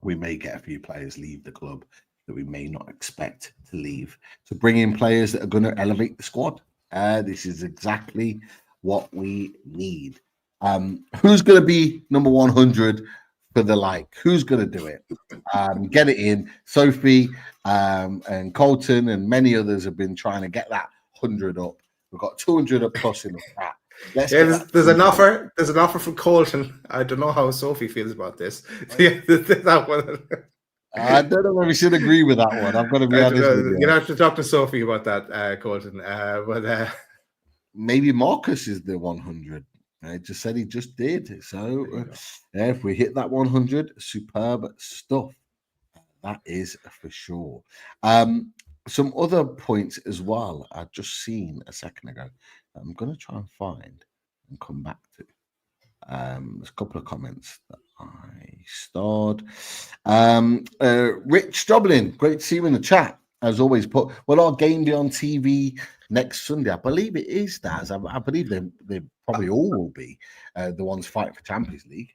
we may get a few players leave the club that we may not expect to leave. So bring in players that are going to elevate the squad. This is exactly what we need. Who's going to be number 100 for the like? Who's going to do it? Get it in. Sophie and Colton and many others have been trying to get that 100 up. We've got 200 up plus in the chat. There's an offer. There's an offer from Colton. I don't know how Sophie feels about this. That one. I don't know if we should agree with that one. I've got to be honest with you. You have to talk to Sophie about that, Colton. But maybe Marcus is the 100. I just said he just did. So if we hit that 100, superb stuff. That is for sure. Some other points as well. I've just seen a second ago. I'm going to try and find and come back to. There's a couple of comments that I starred. Rich Joblin, great to see you in the chat. As always, will our game be on TV next Sunday? I believe it is, Daz. I believe they probably all will be the ones fighting for Champions League.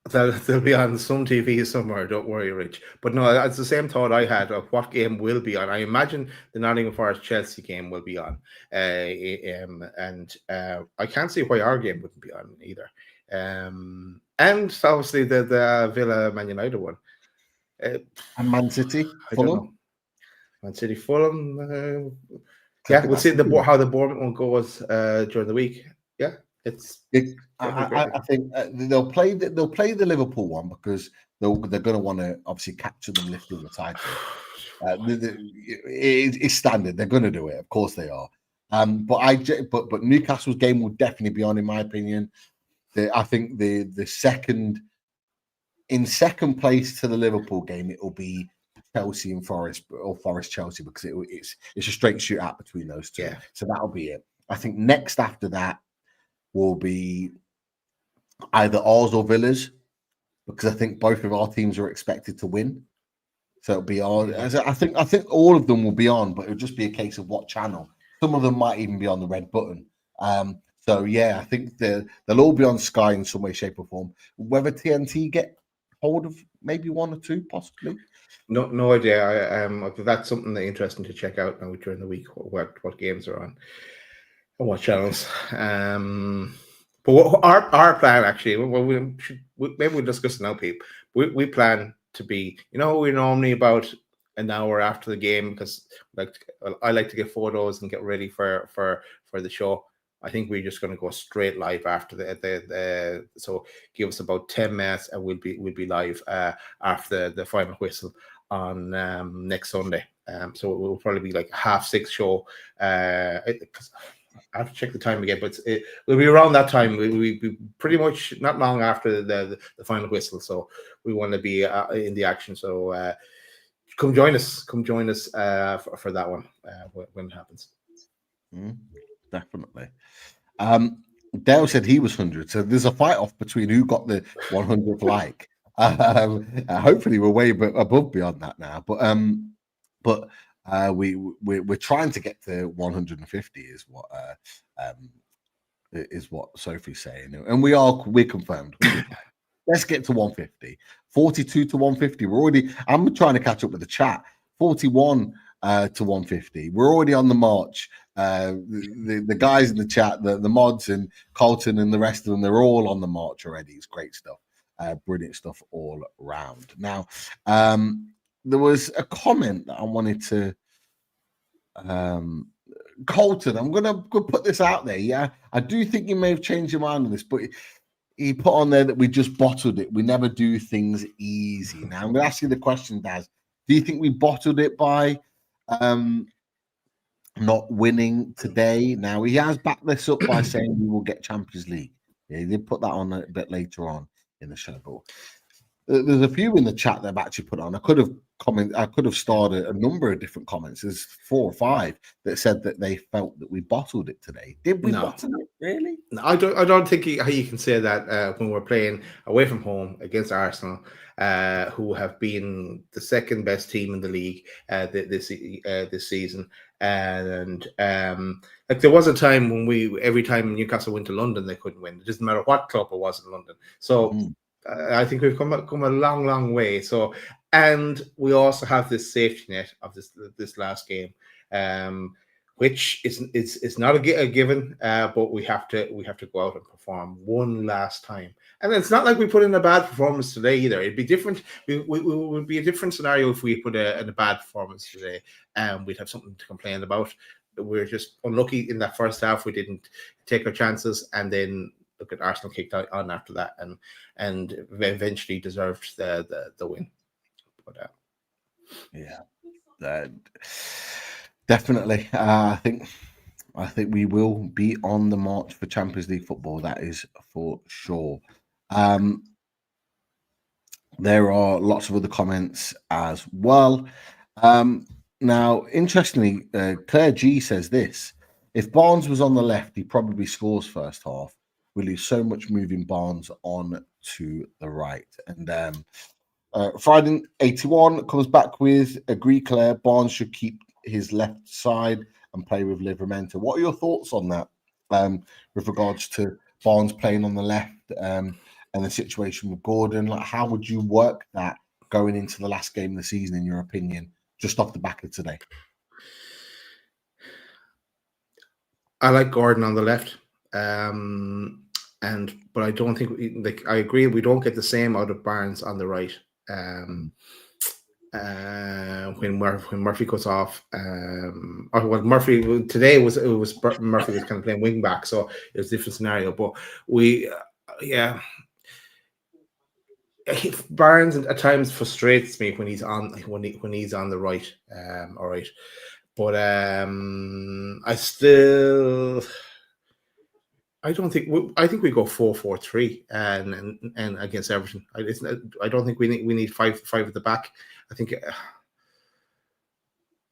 They'll be on some TV somewhere, don't worry, Rich. But no, it's the same thought I had of what game will be on. I imagine the Nottingham Forest Chelsea game will be on. And I can't see why our game wouldn't be on either. And obviously the Villa Man United one. And Man City, I don't know. Fulham. Man City, Fulham. I Yeah, think we'll that's see the thing. how the Bournemouth one goes during the week. Yeah, it's. I think they'll play the Liverpool one because they're going to want to obviously capture them lifting the title. It's standard. They're going to do it. Of course they are. But Newcastle's game will definitely be on, in my opinion. I think the second place to the Liverpool game, it will be Chelsea and Forest, or Forest Chelsea, because it's a straight shootout between those two. Yeah. So that'll be it. I think next after that will be either ours or Villa's, because I think both of our teams are expected to win. So it'll be on. I think all of them will be on, but it'll just be a case of what channel. Some of them might even be on the red button. So yeah, I think they'll all be on Sky in some way, shape, or form. Whether TNT get hold of maybe one or two, possibly. No idea. That's something that's interesting to check out now during the week. What games are on and what channels. But our plan actually, maybe we'll discuss it now, Pete. We plan to be, we're normally about an hour after the game, because I like to get photos and get ready for the show. I think we're just going to go straight live after the so give us about 10 minutes and we'll be live after the final whistle on next Sunday. So it will probably be like 6:30 show. Because I have to check the time again, but it will be around that time. We pretty much not long after the final whistle, so we want to be in the action. So come join us for that one when it happens. Definitely. Dale said he was 100, so there's a fight off between who got the 100th like. Hopefully we're way above beyond that now, but we're trying to get to 150 is what Sophie's saying, and we're confirmed. Let's get to 150. 42 to 150. I'm trying to catch up with the chat. 41 to 150. We're already on the march. The guys in the chat, the mods and Colton and the rest of them, they're all on the march already. It's great stuff. Brilliant stuff all around. Now, there was a comment that I wanted to Colton, I'm gonna put this out there. Yeah, I do think you may have changed your mind on this, but he put on there that we just bottled it. We never do things easy. Now I'm gonna ask you the question, Daz. Do you think we bottled it by not winning today? Now he has backed this up by saying we will get Champions League. Yeah, he did put that on a bit later on in the show, but there's a few in the chat that I've actually put on. I could have started a number of different comments. There's 4 or 5 that said that they felt that we bottled it today. Did we bottle it? Really? No, I don't think you can say that when we're playing away from home against Arsenal, who have been the second best team in the league this season. And like there was a time when every time Newcastle went to London, they couldn't win. It doesn't matter what club it was in London. So I think we've come a long way. So, and we also have this safety net of this last game, which is not a given, but we have to go out and perform one last time. And it's not like we put in a bad performance today either. It'd be different. We would be a different scenario if we put in a bad performance today, and we'd have something to complain about. We're just unlucky in that first half. We didn't take our chances, and then look at Arsenal kicked out on after that, and eventually deserved the win. But yeah, definitely. I think we will be on the march for Champions League football. That is for sure. There are lots of other comments as well. Now, interestingly, Claire G says this: if Barnes was on the left, he probably scores first half. We lose so much moving Barnes on to the right. And Friday 81 comes back with agree, Claire. Barnes should keep his left side and play with Livramento. What are your thoughts on that with regards to Barnes playing on the left and the situation with Gordon? Like, how would you work that going into the last game of the season, in your opinion, just off the back of today? I like Gordon on the left. but I don't think I agree. We don't get the same out of Barnes on the right. When Murphy goes off, Murphy today was Murphy was kind of playing wing back, so it was a different scenario. But Barnes at times frustrates me when he's on when he's on the right. All right, but I don't think I think we go 4-4-3 and against Everton. I don't think we need five at the back. I think,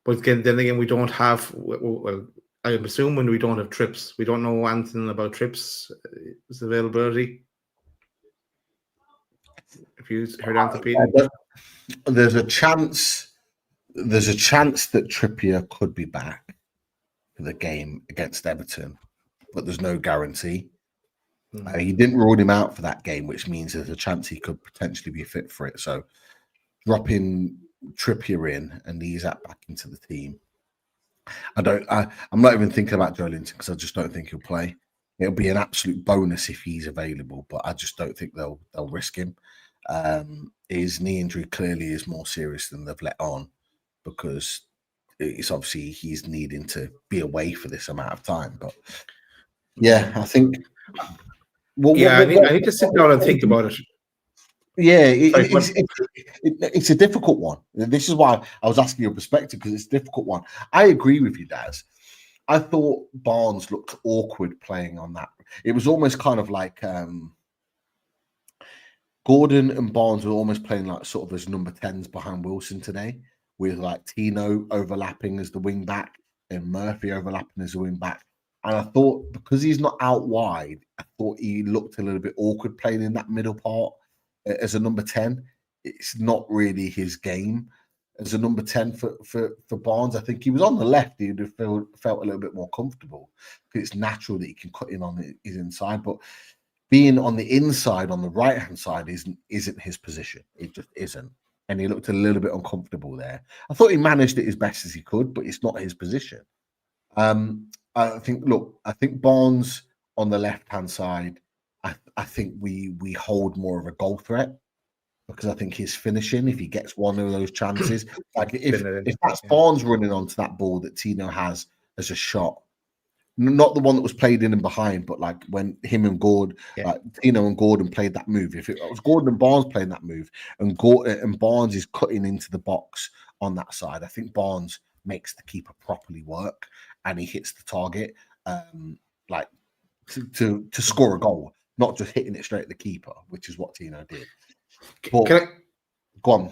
but then again, we don't have. Well, I'm assuming we don't have trips. We don't know anything about trips. His availability. If you heard anything, Pete? There's a chance. There's a chance that Trippier could be back for the game against Everton, but there's no guarantee. He didn't rule him out for that game, which means there's a chance he could potentially be fit for it. So dropping Trippier in and Isak back into the team. I'm not even thinking about Joelinton because I just don't think he'll play. It'll be an absolute bonus if he's available, but I just don't think they'll risk him. His knee injury clearly is more serious than they've let on, because it's obviously he's needing to be away for this amount of time. But yeah, I think. I need to sit down and think about it. Yeah, it's a difficult one. This is why I was asking your perspective, because it's a difficult one. I agree with you, Daz. I thought Barnes looked awkward playing on that. It was almost kind of like Gordon and Barnes were almost playing like sort of as number 10s behind Wilson today, with like Tino overlapping as the wing back and Murphy overlapping as the wing back. And I thought, because he's not out wide, I thought he looked a little bit awkward playing in that middle part as a number 10. It's not really his game as a number 10 for Barnes. I think he was on the left, he'd have felt a little bit more comfortable, because it's natural that he can cut in on his inside. But being on the inside, on the right-hand side, isn't his position. It just isn't. And he looked a little bit uncomfortable there. I thought he managed it as best as he could, but it's not his position. I think Barnes on the left-hand side, I think we hold more of a goal threat, because I think his finishing, if he gets one of those chances, like if that's Barnes running onto that ball that Tino has as a shot, not the one that was played in and behind, but like when him and Gordon, Tino and Gordon played that move. If it was Gordon and Barnes playing that move, and Barnes is cutting into the box on that side, I think Barnes makes the keeper properly work, and he hits the target, like to score a goal, not just hitting it straight at the keeper, which is what Tino did. But, go on.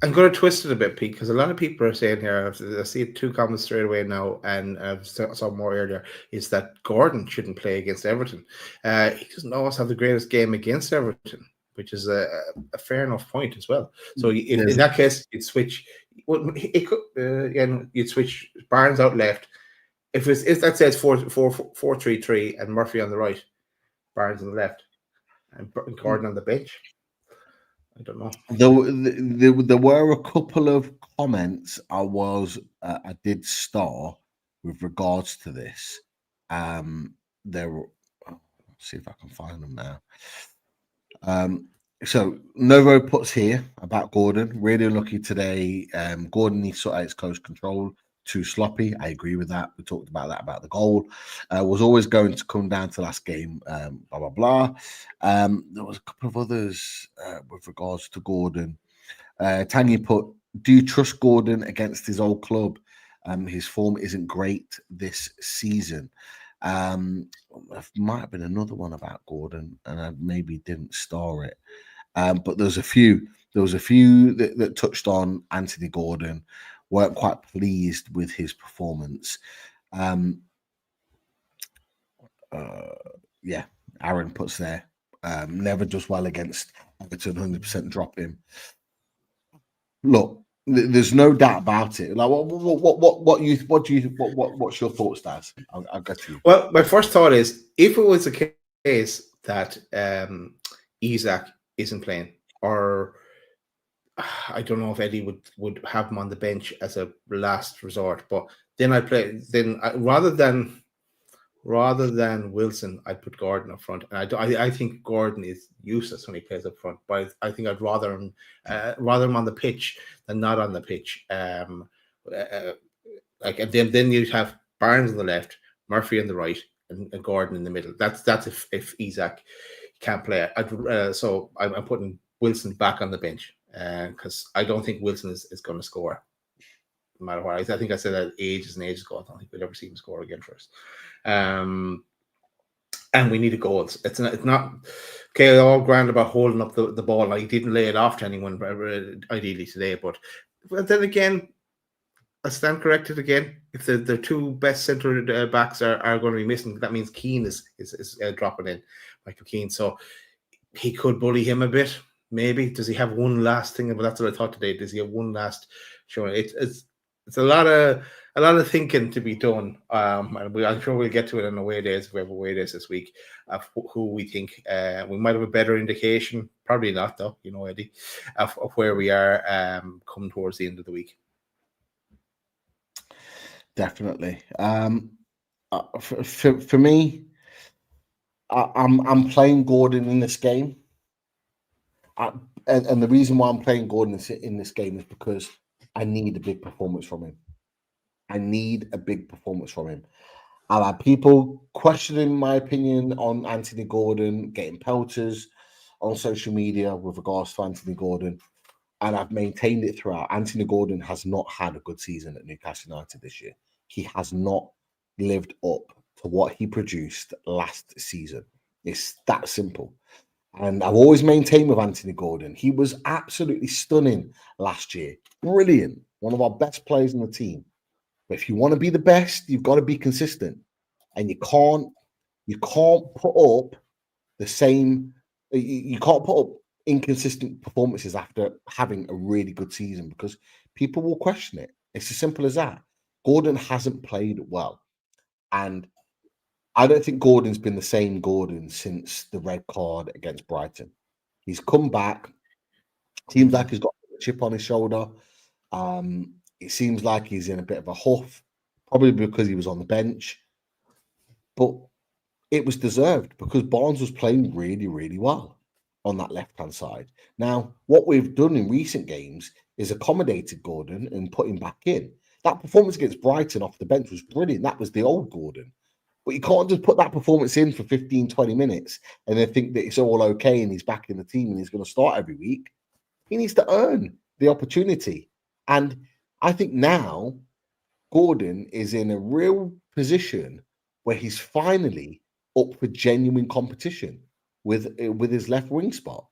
I'm going to twist it a bit, Pete, because a lot of people are saying here, I see 2 comments straight away now, and saw more earlier, is that Gordon shouldn't play against Everton. He doesn't always have the greatest game against Everton, which is a fair enough point as well. So in that case, you'd switch. Well, you'd switch Barnes out left. If that says 4-3-3 and Murphy on the right, Barnes on the left, and Gordon on the bench. I don't know. There were a couple of comments I did star with regards to this. There were. Let's see if I can find them now. So Novo puts here about Gordon, really unlucky today. Gordon needs to sort out his close control. Too sloppy. I agree with that. We talked about that, about the goal. Was always going to come down to last game, blah, blah, blah. There was a couple of others with regards to Gordon. Tanya put, do you trust Gordon against his old club? His form isn't great this season. There might have been another one about Gordon, and I maybe didn't star it. But there was a few that touched on Anthony Gordon. Weren't quite pleased with his performance. Aaron puts there. Never does well against Everton. 100% drop him. Look, there's no doubt about it. Like, what's your thoughts, Daz? I'll get to you. Well, my first thought is, if it was the case that Isak isn't playing, or I don't know if Eddie would have him on the bench as a last resort, but then rather than rather than Wilson, I'd put Gordon up front, and I think Gordon is useless when he plays up front. But I think I'd rather him on the pitch than not on the pitch. And then you'd have Barnes on the left, Murphy on the right, and Gordon in the middle. That's if Isak can't play. So I'm putting Wilson back on the bench because I don't think Wilson is going to score. No matter what, I think I said that ages and ages ago. I don't think we'll ever see him score again for us. And we need a goal. It's not okay. All grand about holding up the ball. Like, he didn't lay it off to anyone, ideally today. But then again, I stand corrected again. If the two best centre backs are going to be missing, that means Keane is dropping in, Michael Keane. So he could bully him a bit. Maybe does he have one last thing? But that's what I thought today. Does he have one last showing? It's a lot of thinking to be done. And I'm sure we'll get to it on away days if we have away days this week of who we think. We might have a better indication. Probably not, though. You know, Eddie, of where we are coming towards the end of the week. Definitely. For me, I'm playing Gordon in this game. And the reason why I'm playing Gordon in this game is because I need a big performance from him. I've had people questioning my opinion on Anthony Gordon, getting pelters on social media with regards to Anthony Gordon. And I've maintained it throughout. Anthony Gordon has not had a good season at Newcastle United this year. He has not lived up to what he produced last season. It's that simple. And I've always maintained with Anthony Gordon, he was absolutely stunning last year. Brilliant. One of our best players in the team. But if you want to be the best, you've got to be consistent. And you can't put up the same, you can't put up inconsistent performances after having a really good season because people will question it. It's as simple as that. Gordon hasn't played well. And I don't think Gordon's been the same Gordon since the red card against Brighton. He's come back. Seems like he's got a chip on his shoulder. It seems like he's in a bit of a huff, probably because he was on the bench. But it was deserved because Barnes was playing really, really well on that left-hand side. Now, what we've done in recent games is accommodated Gordon and put him back in. That performance against Brighton off the bench was brilliant. That was the old Gordon. But you can't just put that performance in for 15, 20 minutes and then think that it's all okay and he's back in the team and he's going to start every week. He needs to earn the opportunity. And I think now Gordon is in a real position where he's finally up for genuine competition with his left wing spot.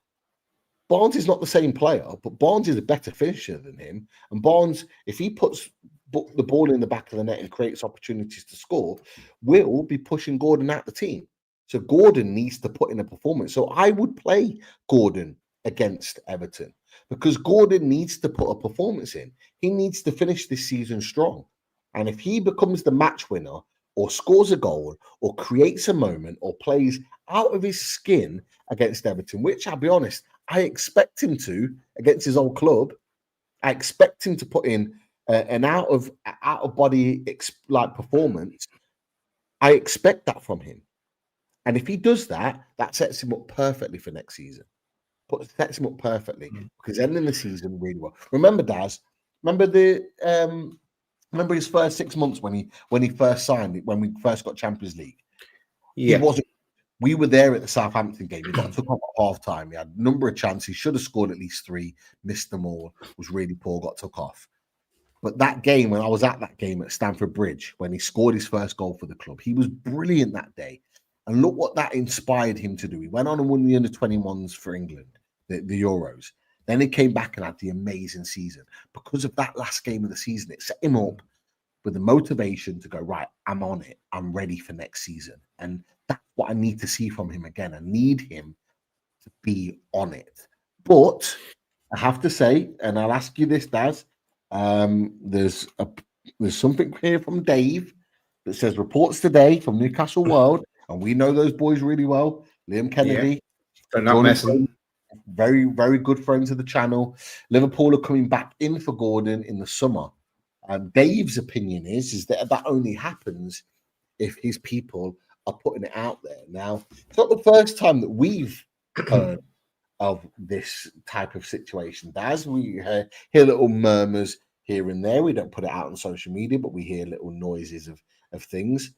Barnes is not the same player, but Barnes is a better finisher than him. And Barnes, if he puts the ball in the back of the net and creates opportunities to score, will be pushing Gordon out the team. So Gordon needs to put in a performance. So I would play Gordon against Everton because Gordon needs to put a performance in. He needs to finish this season strong. And if he becomes the match winner or scores a goal or creates a moment or plays out of his skin against Everton, which I'll be honest, I expect him to against his old club. I expect him to put in an out of body like performance. I expect that from him. And if he does that, that sets him up perfectly for next season. Sets him up perfectly because ending the season really well. Remember, Daz, remember his first 6 months when he first signed it, when we first got Champions League. Yeah. He wasn't. We were there at the Southampton game. He got took off at half time. He had a number of chances. He should have scored at least 3, missed them all, was really poor, got took off. But that game, when I was at that game at Stamford Bridge, when he scored his first goal for the club, he was brilliant that day. And look what that inspired him to do. He went on and won the under-21s for England, the Euros. Then he came back and had the amazing season. Because of that last game of the season, it set him up with the motivation to go, right, I'm on it. I'm ready for next season. And that's what I need to see from him again. I need him to be on it. But I have to say, and I'll ask you this, Daz, there's something here from Dave that says reports today from Newcastle World, and we know those boys really well. Liam Kennedy, they're not messing. Very, very good friends of the channel. Liverpool are coming back in for Gordon in the summer. Dave's opinion is that only happens if his people are putting it out there. Now, it's not the first time that we've heard of this type of situation. As we hear little murmurs here and there, we don't put it out on social media, but we hear little noises of things.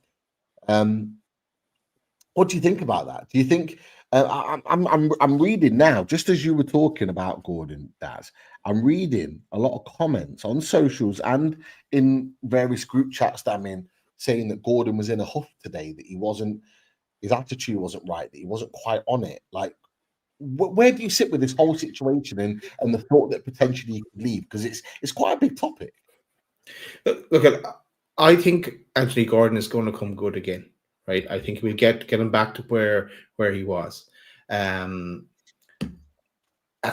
What do you think about that? Do you think I'm reading now, just as you were talking about Gordon, Daz, I'm reading a lot of comments on socials and in various group chats that I'm in, saying that Gordon was in a huff today, that his attitude wasn't right, that he wasn't quite on it. Like, where do you sit with this whole situation and the thought that potentially he could leave? Because it's quite a big topic. Look, I think Anthony Gordon is going to come good again, right? I think we'll get him back to where he was. At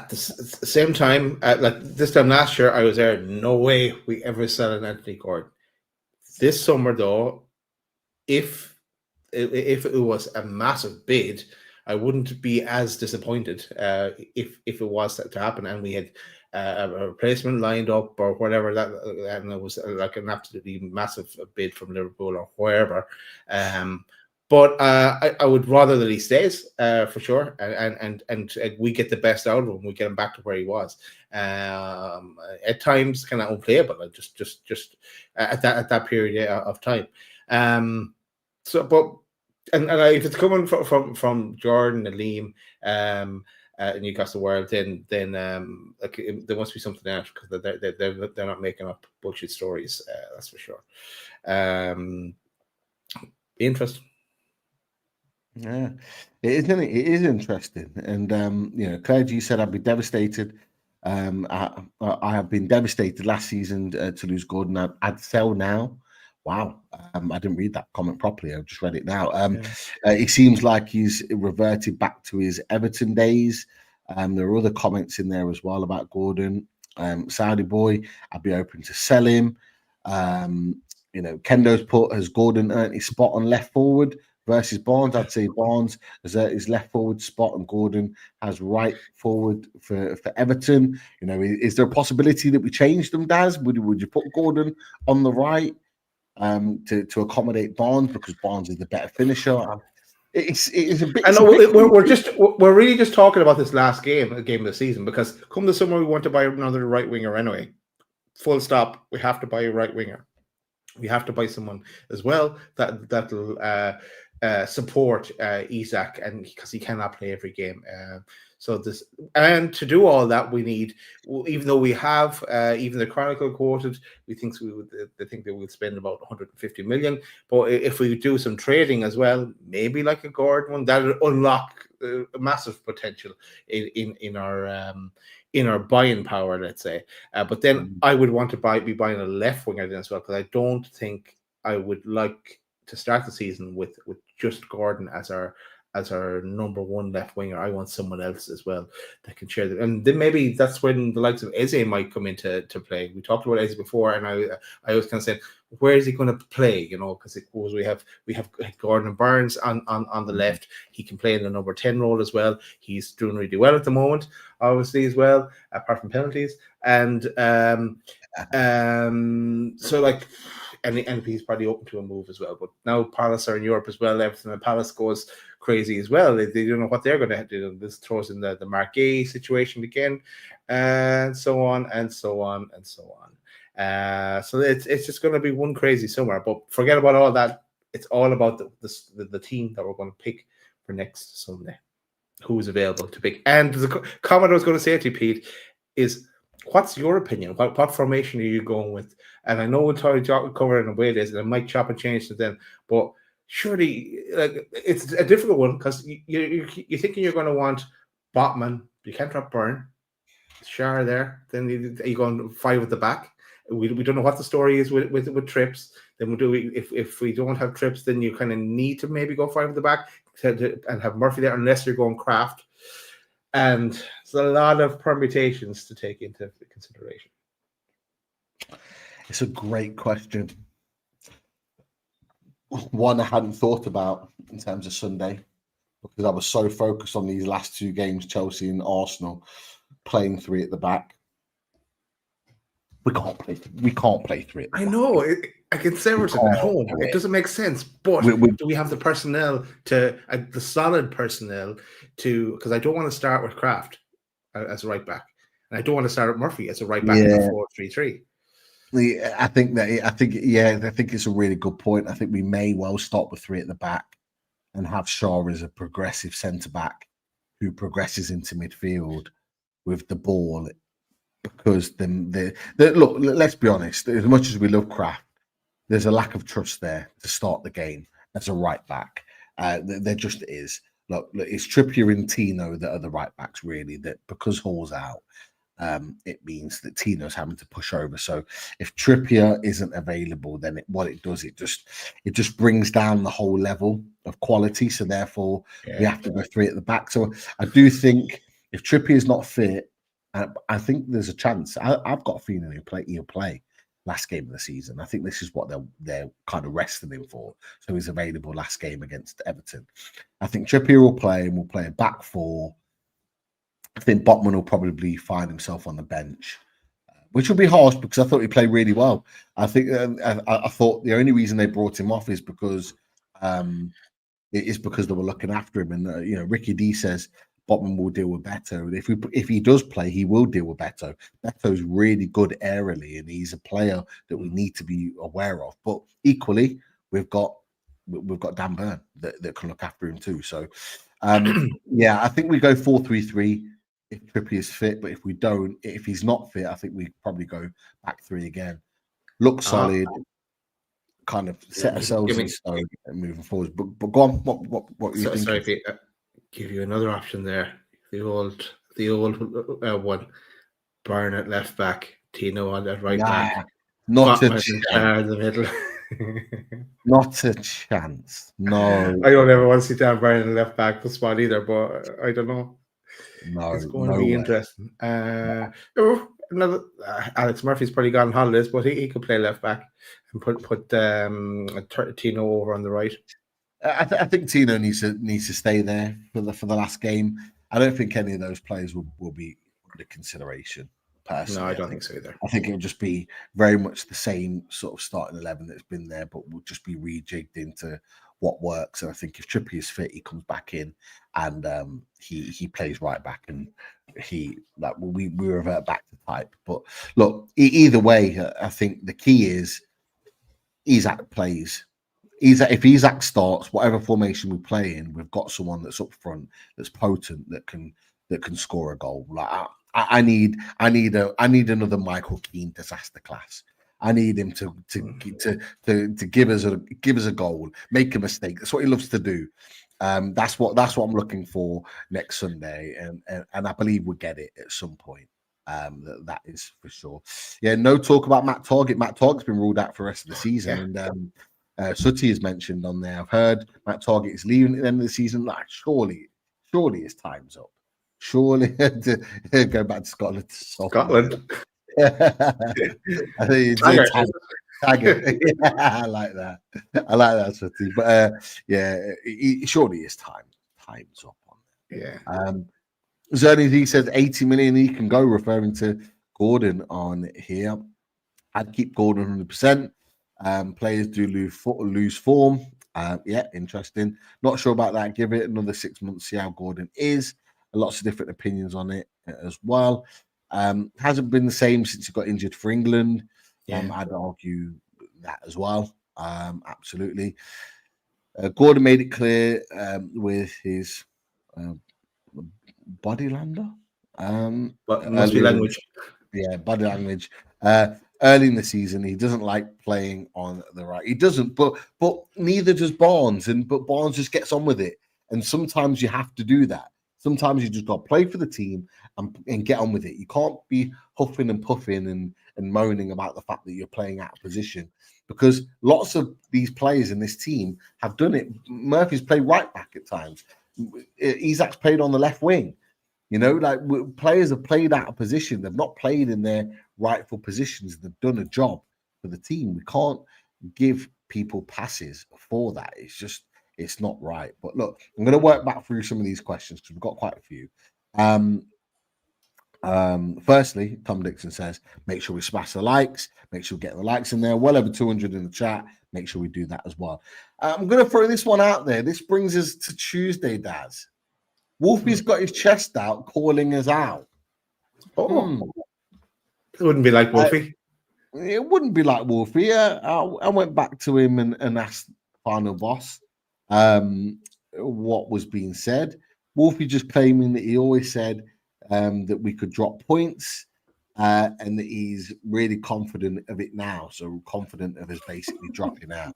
the same time, like this time last year, I was there. No way we ever sell an Anthony Gordon. This summer, though, if it was a massive bid, I wouldn't be as disappointed if it was to happen and we had a replacement lined up or whatever, that and it was like an absolutely massive bid from Liverpool or wherever. But I would rather that he stays for sure, and we get the best out of him. We get him back to where he was. At times, kind of unplayable, like just at that period of time. If it's coming from Jordan and Liam, Newcastle World, then there must be something else, because they're not making up bullshit stories. That's for sure. Be interesting. Yeah, it is interesting, and Claire G said I'd be devastated. I have been devastated last season to lose Gordon. I'd sell now. Wow, I didn't read that comment properly. I've just read it now. It seems like he's reverted back to his Everton days. There are other comments in there as well about Gordon. Saudi boy, I'd be open to sell him. Kendo's put, has Gordon earned his spot on left forward versus Barnes? I'd say Barnes has his left forward spot and Gordon has right forward for Everton. Is there a possibility that we change them, Daz? Would you put Gordon on the right to accommodate Barnes, because Barnes is the better finisher? It is a bit. I know we're really just talking about this last game of the season, because come the summer we want to buy another right winger anyway. Full stop. We have to buy a right winger. We have to buy someone as well that'll support Isak, and because he cannot play every game. And to do all that, we need, even though we have even the Chronicle quoted, they think that we'll spend about 150 million. But if we do some trading as well, maybe like a Gordon one, that'll unlock massive potential in our buying power, let's say. But then I would want to be buying a left winger then as well, because I don't think I would like to start the season with just Gordon as our number one left winger. I want someone else as well that can share that. And then maybe that's when the likes of Eze might come into play. We talked about Eze before, and I was kind of saying, where is he going to play? Because we have Gordon and Barnes on the left. He can play in the number 10 role as well. He's doing really well at the moment, obviously, as well, apart from penalties. And and he's probably open to a move as well. But now Palace are in Europe as well. Everton and Palace goes crazy as well. They don't know what they're going to do. This throws in the Marquet situation again, and so on and so on and so on. So it's just going to be one crazy summer. But forget about all that. It's all about the team that we're going to pick for next Sunday. Who's available to pick? And the comment I was going to say to you, Pete, is, what's your opinion? What formation are you going with? And I know we'll try to cover it in a way it is, and I might chop and change it then. But surely, it's a difficult one, because you're thinking you're going to want Botman. You can't drop Byrne. Shar there. Then you're going 5 at the back. We don't know what the story is with Trips. Then we'll do, if we don't have Trips, then you kind of need to maybe go 5 at the back and have Murphy there, unless you're going Kraft. And there's a lot of permutations to take into consideration. It's a great question. One I hadn't thought about in terms of Sunday, because I was so focused on these last 2 games, Chelsea and Arsenal, playing 3 at the back. We can't play 3 at the back. I know. against Everton at home. It doesn't make sense. But do we have the personnel the solid personnel because I don't want to start with Kraft as a right back, and I don't want to start with Murphy as a right back in a 4-3-3. I think it's a really good point. I think we may well start with 3 at the back and have Shaw as a progressive centre back who progresses into midfield with the ball. Because look, let's be honest. As much as we love Kraft, there's a lack of trust there to start the game as a right back. There just is. Look, it's Trippier and Tino that are the right backs, really. That because Hall's out, it means that Tino's having to push over. So if Trippier isn't available, then it just brings down the whole level of quality. So therefore, we have to go 3 at the back. So I do think if Trippier is not fit, I think there's a chance. I've got a feeling he'll play last game of the season. I think this is what they're kind of resting him for. So he's available last game against Everton. I think Trippier will play and we'll play a back 4. I think Botman will probably find himself on the bench, which will be harsh because I thought he played really well. I think I thought the only reason they brought him off is because they were looking after him. And Ricky D says Botman will deal with Beto. If he does play, he will deal with Beto. Beto's really good aerially, and he's a player that we need to be aware of. But equally, we've got Dan Burn that can look after him too. So I think we go 4-3-3 if Trippier is fit. But if he's not fit, I think we probably go back 3 again. Look solid, kind of set ourselves in stone and moving forward. But go on, what you think? Sorry, Pete, give you another option there. The old one. Burn at left back, Tino on that right back. Not in the middle. Not a chance. No. I don't ever want to see Dan Burn in the left back spot either, but I don't know. No, it's going to be interesting. Another Alex Murphy's probably gone on holidays, but he could play left back and put Tino over on the right. I think Tino needs to stay there for the last game. I don't think any of those players will be under consideration. Personally, no, I don't think so either. I think it'll just be very much the same sort of starting 11 that's been there, but will just be rejigged into what works. And I think if Trippier is fit, he comes back in and he plays right back, and we revert back to type. But look, either way, I think the key is Isak plays. If Isak starts, whatever formation we play in, we've got someone that's up front, that's potent, that can score a goal. Like I need another Michael Keane disaster class. I need him to give us a goal, make a mistake. That's what he loves to do. That's what I'm looking for next Sunday, and I believe we'll get it at some point. That is for sure. Yeah, no talk about Matt Targett. Matt Targett's been ruled out for the rest of the season, and Sutty is mentioned on there. I've heard Matt Targett is leaving at the end of the season. Like, surely his time's up. Surely to go back to Scotland. I think Taggart. I like that. Sutty. But surely his time's up on there. Yeah. Zerny says 80 million he can go, referring to Gordon on here. I'd keep Gordon 100%. Players do lose form. Interesting. Not sure about that. Give it another 6 months, see how Gordon is. Lots of different opinions on it as well. Hasn't been the same since he got injured for England. I'd argue that as well. Absolutely. Gordon made it clear with his body lander. But must be language. Body language. Early in the season, he doesn't like playing on the right. He doesn't, but neither does Barnes. But Barnes just gets on with it. And sometimes you have to do that. Sometimes you just got to play for the team and get on with it. You can't be huffing and puffing and moaning about the fact that you're playing out of position, because lots of these players in this team have done it. Murphy's played right back at times. Isak's played on the left wing. Players have played out of position. They've not played in their rightful positions. They've done a job for the team. We can't give people passes for that. It's not right. But look, I'm going to work back through some of these questions because we've got quite a few. Firstly, Tom Dixon says, make sure we smash the likes, make sure we get the likes in there. Well over 200 in the chat. Make sure we do that as well. I'm going to throw this one out there. This brings us to Tuesday, Daz. Wolfie's got his chest out, calling us out. It wouldn't be like Wolfie. It wouldn't be like Wolfie. I went back to him and asked Final Boss what was being said. Wolfie just claiming that he always said that we could drop points and that he's really confident of it now. So confident of us basically dropping out.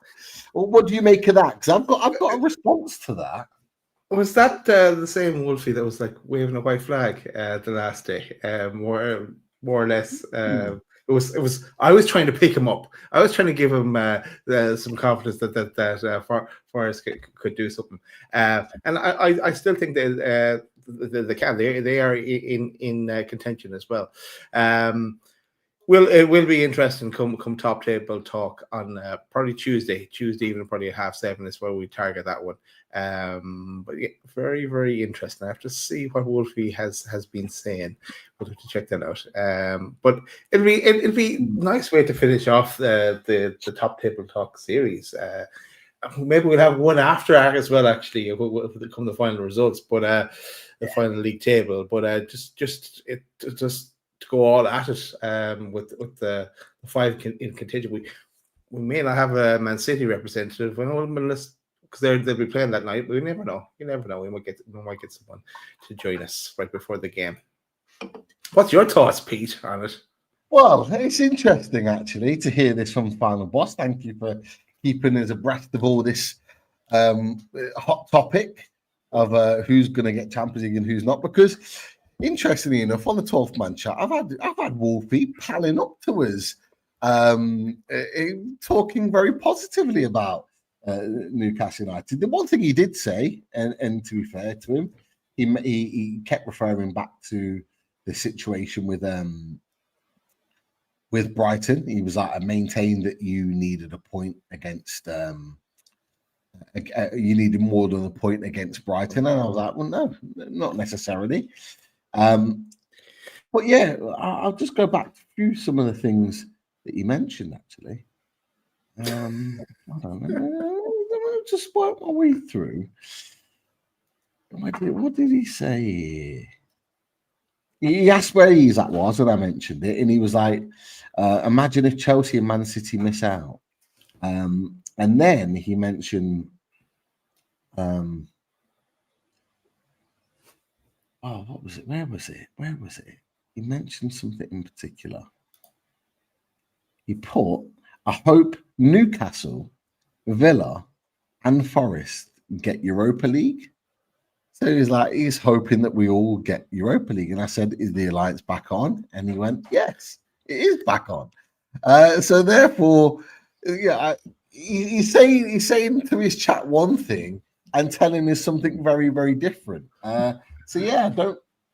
Well, what do you make of that? Because I've got a response to that. Was that the same Wolfie that was like waving a white flag the last day? More or less. It was. I was trying to pick him up. I was trying to give him some confidence that Forest could do something. And I still think that they can. They are in contention as well. It will be interesting come top table talk on probably Tuesday evening, probably at 7:30 is where we target that one. But yeah, very, very interesting. I have to see what Wolfie has been saying. We'll have to check that out. But it'll be a nice way to finish off the top table talk series. Maybe we'll have one after as well. Actually, we'll come the final results, but the final league table. But just to go all at it with the five in contention. We may not have a Man City representative because they'll be playing that night. But we never know. You never know. We might get someone to join us right before the game. What's your thoughts, Pete, on it? Well, it's interesting actually to hear this from Final Boss. Thank you for keeping us abreast of all this hot topic of who's going to get Champions League and who's not. Because interestingly enough, on the 12th man chat, I've had Wolfie palling up to us, talking very positively about Newcastle United. The one thing he did say, and to be fair to him, he kept referring back to the situation with Brighton. He was like, I maintained that you needed a point against you needed more than a point against Brighton, and I was like, well, no, not necessarily. But yeah, I'll just go back through some of the things that you mentioned. Actually, I don't know. Just work my way through. What did he say? He asked where Isak was, and I mentioned it, and he was like, "Imagine if Chelsea and Man City miss out." And then he mentioned, what was it? Where was it? He mentioned something in particular. He put, "I hope Newcastle, Villa, and Forest get Europa League." So he's hoping that we all get Europa League. And I said, "Is the alliance back on?" And he went, "Yes, it is back on." So therefore, yeah, he's saying to his chat one thing and telling us something very, very different. So yeah,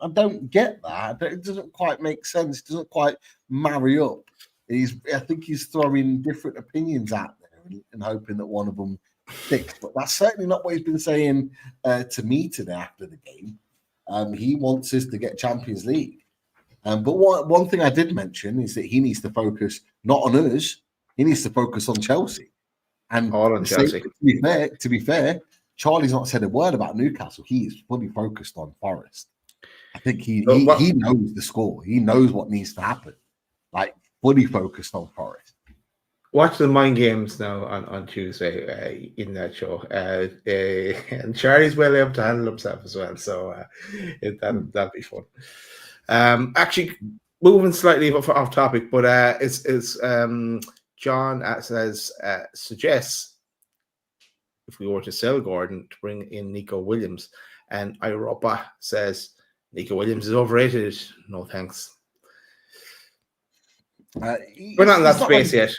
I don't get that. It doesn't quite make sense. It doesn't quite marry up. I think he's throwing different opinions out there and hoping that one of them sticks. But that's certainly not what he's been saying to me today after the game. He wants us to get Champions League. But one thing I did mention is that he needs to focus not on us. He needs to focus on Chelsea. And all on Chelsea. To be fair, Charlie's not said a word about Newcastle. He is fully focused on Forest. I think he knows the score. He knows what needs to happen. Like, fully focused on Forest. Watch the mind games now on Tuesday in that show. And Charlie's well able to handle himself as well. So that'll be fun. Actually, moving slightly off topic, but it's John suggests if we were to sell Gordon to bring in Nico Williams, and Europa says Nico Williams is overrated. No thanks. We're not in that space yet.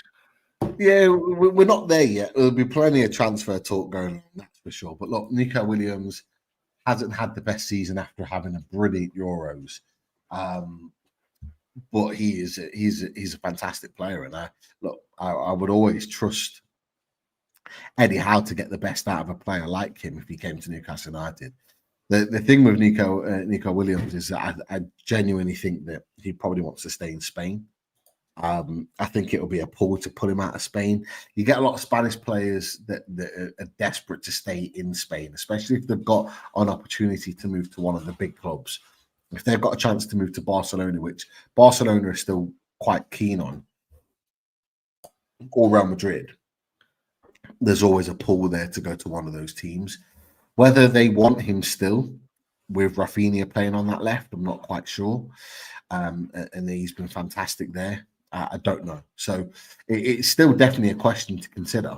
Yeah, we're not there yet. There'll be plenty of transfer talk going on, that's for sure. But look, Nico Williams hasn't had the best season after having a brilliant Euros. But he's a fantastic player, and I would always trust Eddie Howe to get the best out of a player like him if he came to Newcastle United. The thing with Nico Williams is that I genuinely think that he probably wants to stay in Spain. I think it'll be a pull to pull him out of Spain. You get a lot of Spanish players that are desperate to stay in Spain, especially if they've got an opportunity to move to one of the big clubs. If they've got a chance to move to Barcelona, which Barcelona is still quite keen on, or Real Madrid, there's always a pull there to go to one of those teams. Whether they want him still with Rafinha playing on that left, I'm not quite sure. And he's been fantastic there. I don't know. So it's still definitely a question to consider.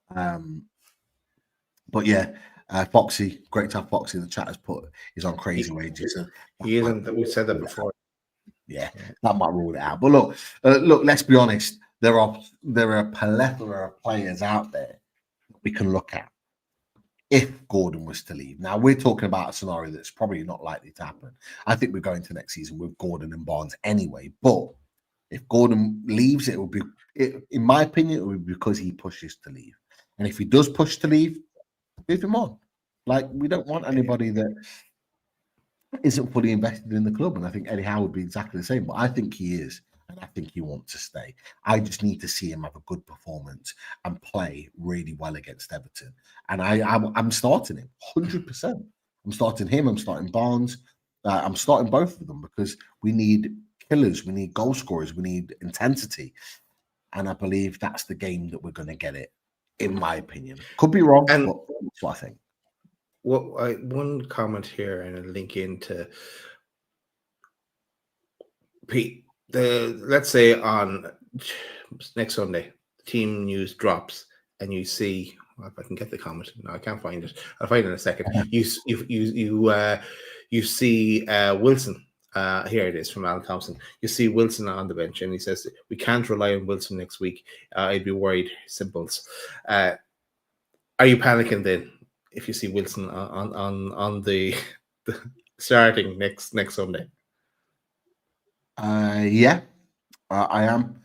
But yeah, Foxy, great to have Foxy in the chat has put, he's on crazy wages. He isn't. We said that before. Yeah, that might rule it out. But look, let's be honest. There are a plethora of players out there that we can look at if Gordon was to leave. Now, we're talking about a scenario that's probably not likely to happen. I think we're going to next season with Gordon and Barnes anyway. But if Gordon leaves, it will be, in my opinion, it will be because he pushes to leave. And if he does push to leave, move him on. Like, we don't want anybody that isn't fully invested in the club. And I think Eddie Howe would be exactly the same. But I think he is. And I think he wants to stay. I just need to see him have a good performance and play really well against Everton. And I'm starting him 100%. I'm starting him. I'm starting Barnes. I'm starting both of them because we need killers. We need goal scorers. We need intensity. And I believe that's the game that we're going to get it, in my opinion. Could be wrong, but that's what I think. Well, one comment here and a link into Pete. Let's say on next Sunday, team news drops, and you see, if I can get the comment, no, I can't find it. I'll find it in a second. You see Wilson. Here it is from Alan Thompson. You see Wilson on the bench, and he says we can't rely on Wilson next week. I'd be worried. Simples. Are you panicking then if you see Wilson on the starting next Sunday? Yeah, I am.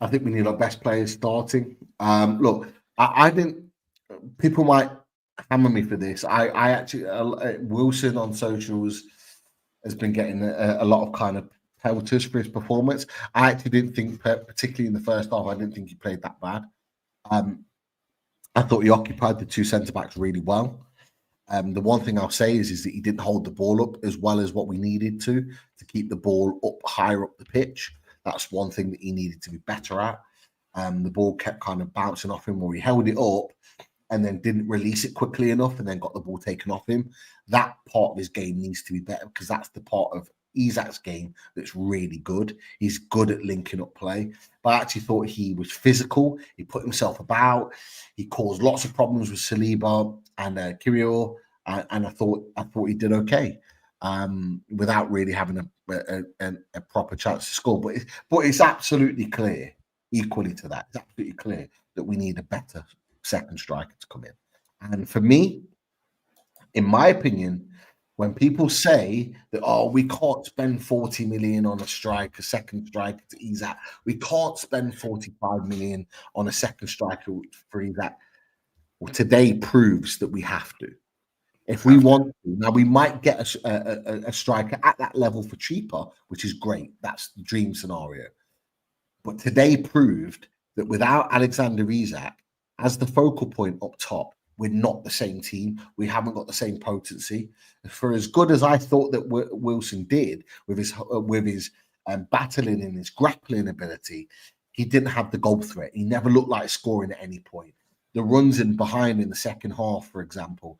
I think we need our best players starting. Look, I didn't. People might hammer me for this. I actually Wilson on socials has been getting a lot of kind of pelters for his performance. I actually didn't think, particularly in the first half, I didn't think he played that bad. I thought he occupied the two centre backs really well. The one thing I'll say is that he didn't hold the ball up as well as what we needed to keep the ball up higher up the pitch. That's one thing that he needed to be better at. The ball kept kind of bouncing off him, or he held it up and then didn't release it quickly enough and then got the ball taken off him. That part of his game needs to be better because that's the part of Isak's game that's really good. He's good at linking up play. But I actually thought he was physical. He put himself about. He caused lots of problems with Saliba and Kiwior, and I thought he did okay without really having a proper chance to score. But it's absolutely clear, equally to that, it's absolutely clear that we need a better second striker to come in. And for me, in my opinion, when people say that, we can't spend 40 million on a second striker to Isak, we can't spend 45 million on a second striker for Isak. Well, today proves that we have to. If we want to, now we might get a striker at that level for cheaper, which is great. That's the dream scenario. But today proved that without Alexander Isak as the focal point up top, we're not the same team. We haven't got the same potency. For as good as I thought that Wilson did with his battling and his grappling ability, he didn't have the goal threat. He never looked like scoring at any point. The runs in behind in the second half, for example,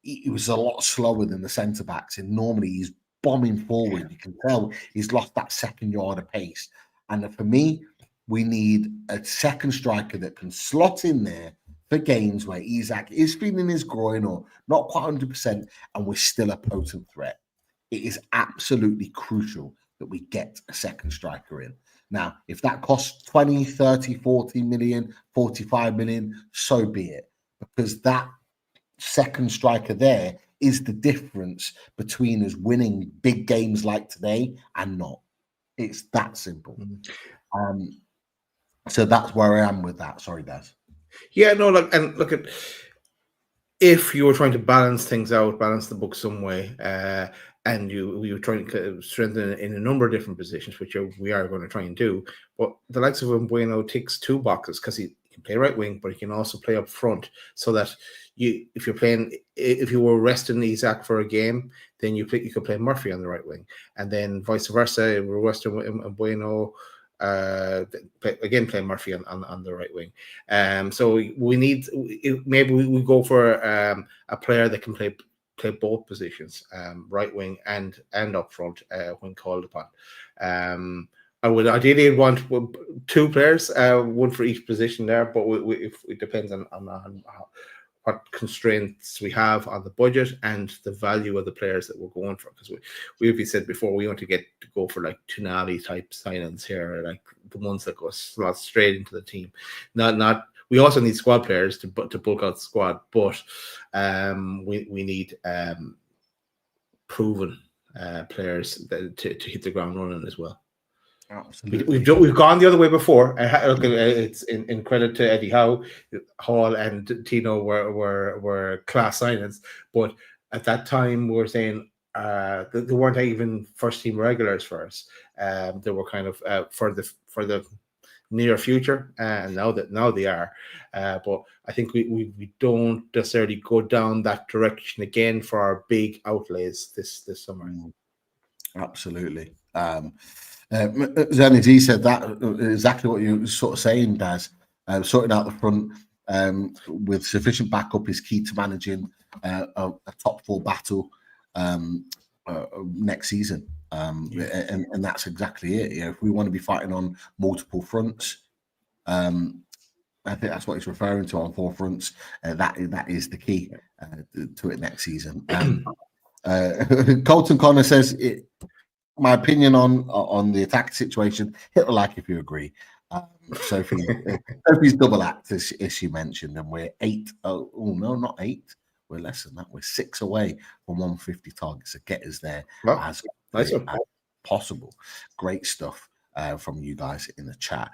he was a lot slower than the centre backs. And normally he's bombing forward. You can tell he's lost that second yard of pace. And for me, we need a second striker that can slot in there for games where Isak is feeling his groin or not quite 100%, and we're still a potent threat. It is absolutely crucial that we get a second striker in. Now, if that costs 20, 30, 40 million, 45 million, so be it. Because that second striker there is the difference between us winning big games like today and not. It's that simple. So that's where I am with that. Sorry, Daz. Yeah, no, look at if you were trying to balance things out, balance the book some way, and we were trying to strengthen in a number of different positions, which we are going to try and do. But the likes of Bueno ticks two boxes because he can play right wing, but he can also play up front. So that if you were resting Isak for a game, then you could play Murphy on the right wing, and then vice versa. If we're resting Bueno. Again, play Murphy on the right wing. So we need maybe we go for a player that can play both positions, right wing and up front when called upon. I would ideally want two players, one for each position there, but if it depends on what constraints we have on the budget and the value of the players that we're going for. Because we said before, we want to go for like Tonali type signings here, like the ones that go slot straight into the team. Not. We also need squad players to bulk out the squad, but we need proven players to hit the ground running as well. Absolutely. We've gone the other way before. It's in credit to Eddie Howe, Hall and Tino were class signings, but at that time we were saying they weren't even first team regulars for us. They were kind of for the near future, and now they are. But I think we don't necessarily go down that direction again for our big outlays this summer. Absolutely. Zenny said that exactly what you were sort of saying, Daz. Sorting out the front with sufficient backup is key to managing a top four battle next season. And that's exactly it. If we want to be fighting on multiple fronts, I think that's what he's referring to on four fronts. That is the key to it next season. Colton Connor says my opinion on the attack situation. Hit the like if you agree. Sophie's double act as she mentioned, and we're 8. Oh no, not 8. We're less than that. We're 6 away from 150 targets. So get us there as possible. Great stuff from you guys in the chat.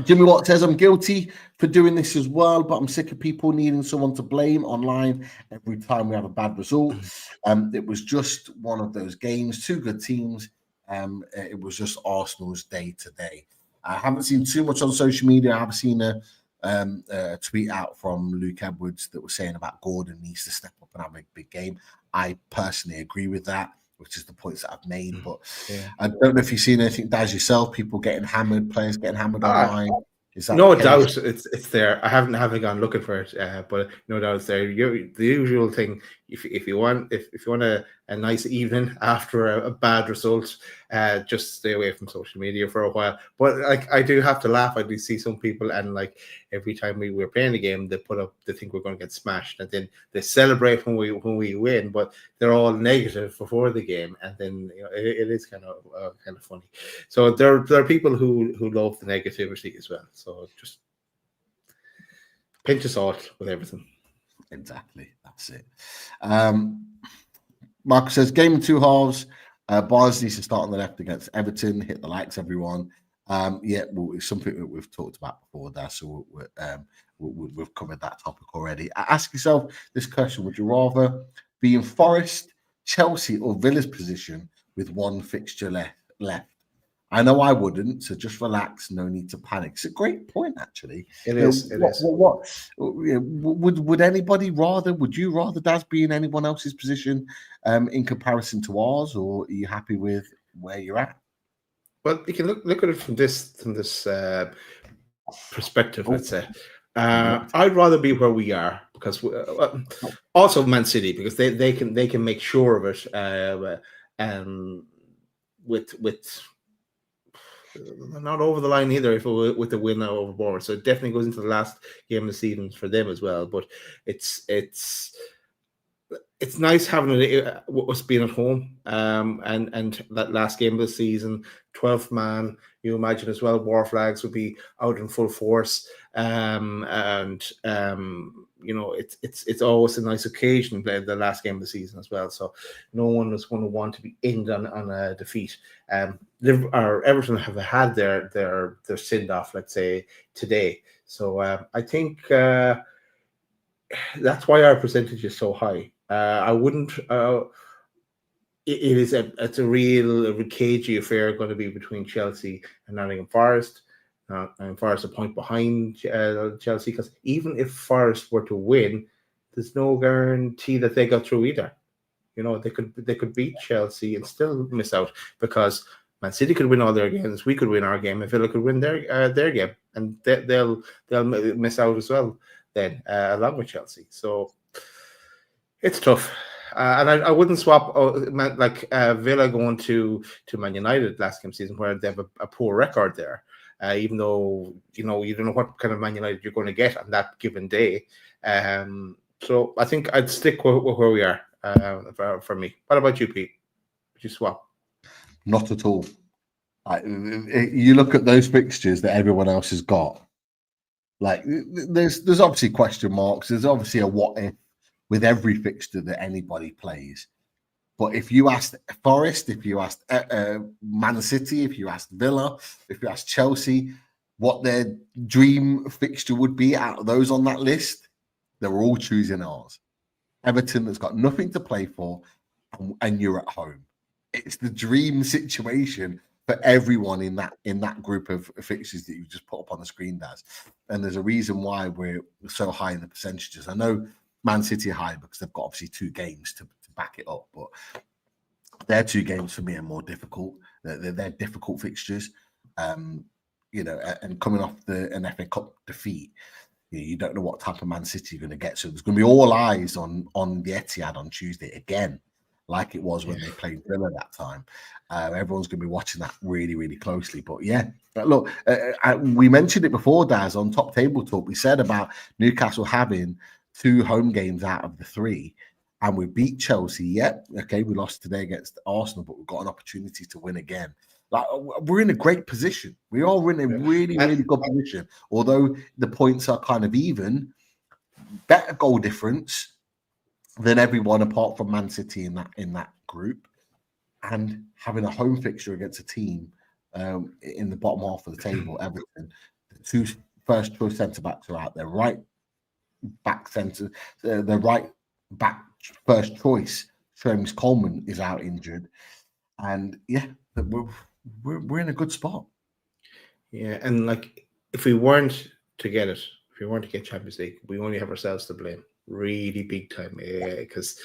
Jimmy Watt says, I'm guilty for doing this as well, but I'm sick of people needing someone to blame online every time we have a bad result. It was just one of those games, two good teams. It was just Arsenal's day to day. I haven't seen too much on social media. I have seen a tweet out from Luke Edwards that was saying about Gordon needs to step up and have a big game. I personally agree with that, which is the points that I've made. But I don't know if you've seen anything, Daz, yourself, people getting hammered, players getting hammered online. Is that no doubt it's there. I haven't gone looking for it, but no doubt it's there. The usual thing, if you want a nice evening after a bad result, just stay away from social media for a while. But like I do have to laugh. I do see some people, and like every time we're playing the game, they think we're going to get smashed, and then they celebrate when we win, but they're all negative before the game, and then it is kind of funny. So there are people who love the negativity as well. So just pinch of salt with everything. Exactly, that's it. Marcus says, game in 2 halves. Barnes needs to start on the left against Everton. Hit the likes, everyone. It's something that we've talked about before there, so we've covered that topic already. Ask yourself this question: would you rather be in Forest, Chelsea, or Villa's position with one fixture left? I know I wouldn't, so just relax. No need to panic. It's a great point, actually. It is. Would anybody rather? Would you rather Daz be in anyone else's position in comparison to ours, or are you happy with where you're at? Well, you can look at it from this perspective. Let's say I'd rather be where we are because also Man City, because they can make sure of it with not over the line either with the win over Bournemouth. So it definitely goes into the last game of the season for them as well. But it's nice having us being at home and that last game of the season, 12th man. You imagine as well, War Flags would be out in full force, it's always a nice occasion playing the last game of the season as well. So no one was going to want to be in on a defeat. Everton have had their send off, let's say, today. So I think that's why our percentage is so high. I wouldn't. It's a real cagey affair going to be between Chelsea and Nottingham Forest. And Forest a point behind Chelsea, because even if Forest were to win, there's no guarantee that they got through either. You know, they could beat Chelsea and still miss out, because Man City could win all their games, we could win our game, and Villa could win their game, and they'll miss out as well then, along with Chelsea. So it's tough. And I wouldn't swap Villa going to Man United last game season, where they have a poor record there, even though you don't know what kind of Man United you're going to get on that given day. So I think I'd stick with where we are for me. What about you, Pete? Would you swap? Not at all. You look at those fixtures that everyone else has got. Like there's obviously question marks. There's obviously a what if with every fixture that anybody plays. But if you asked Forest, if you asked Man City, if you asked Villa, if you asked Chelsea, what their dream fixture would be out of those on that list, they were all choosing ours. Everton has got nothing to play for, and you're at home. It's the dream situation for everyone in that group of fixtures that you just put up on the screen, Daz. And there's a reason why we're so high in the percentages. I know Man City are high because they've got obviously 2 games to back it up, but their 2 games for me are more difficult. They're difficult fixtures, and coming off an FA Cup defeat, you don't know what type of Man City you're going to get. So there's going to be all eyes on the Etihad on Tuesday again, like it was when they played Villa that time. Everyone's going to be watching that really, really closely. But yeah, look, we mentioned it before, Daz, on Top Table Talk. We said about Newcastle having 2 home games out of the 3, and we beat Chelsea. Yep, okay, we lost today against Arsenal, but we've got an opportunity to win again. Like, we're in a great position. We are in a really, really good position. Although the points are kind of even, better goal difference than everyone apart from Man City in that group, and having a home fixture against a team in the bottom half of the table, Everton. The 2 first choice centre backs are out there. Right back centre, the right back first choice, James Coleman, is out injured, and yeah, we're in a good spot. Yeah, and like if we weren't to get Champions League, we only have ourselves to blame, really big time. Because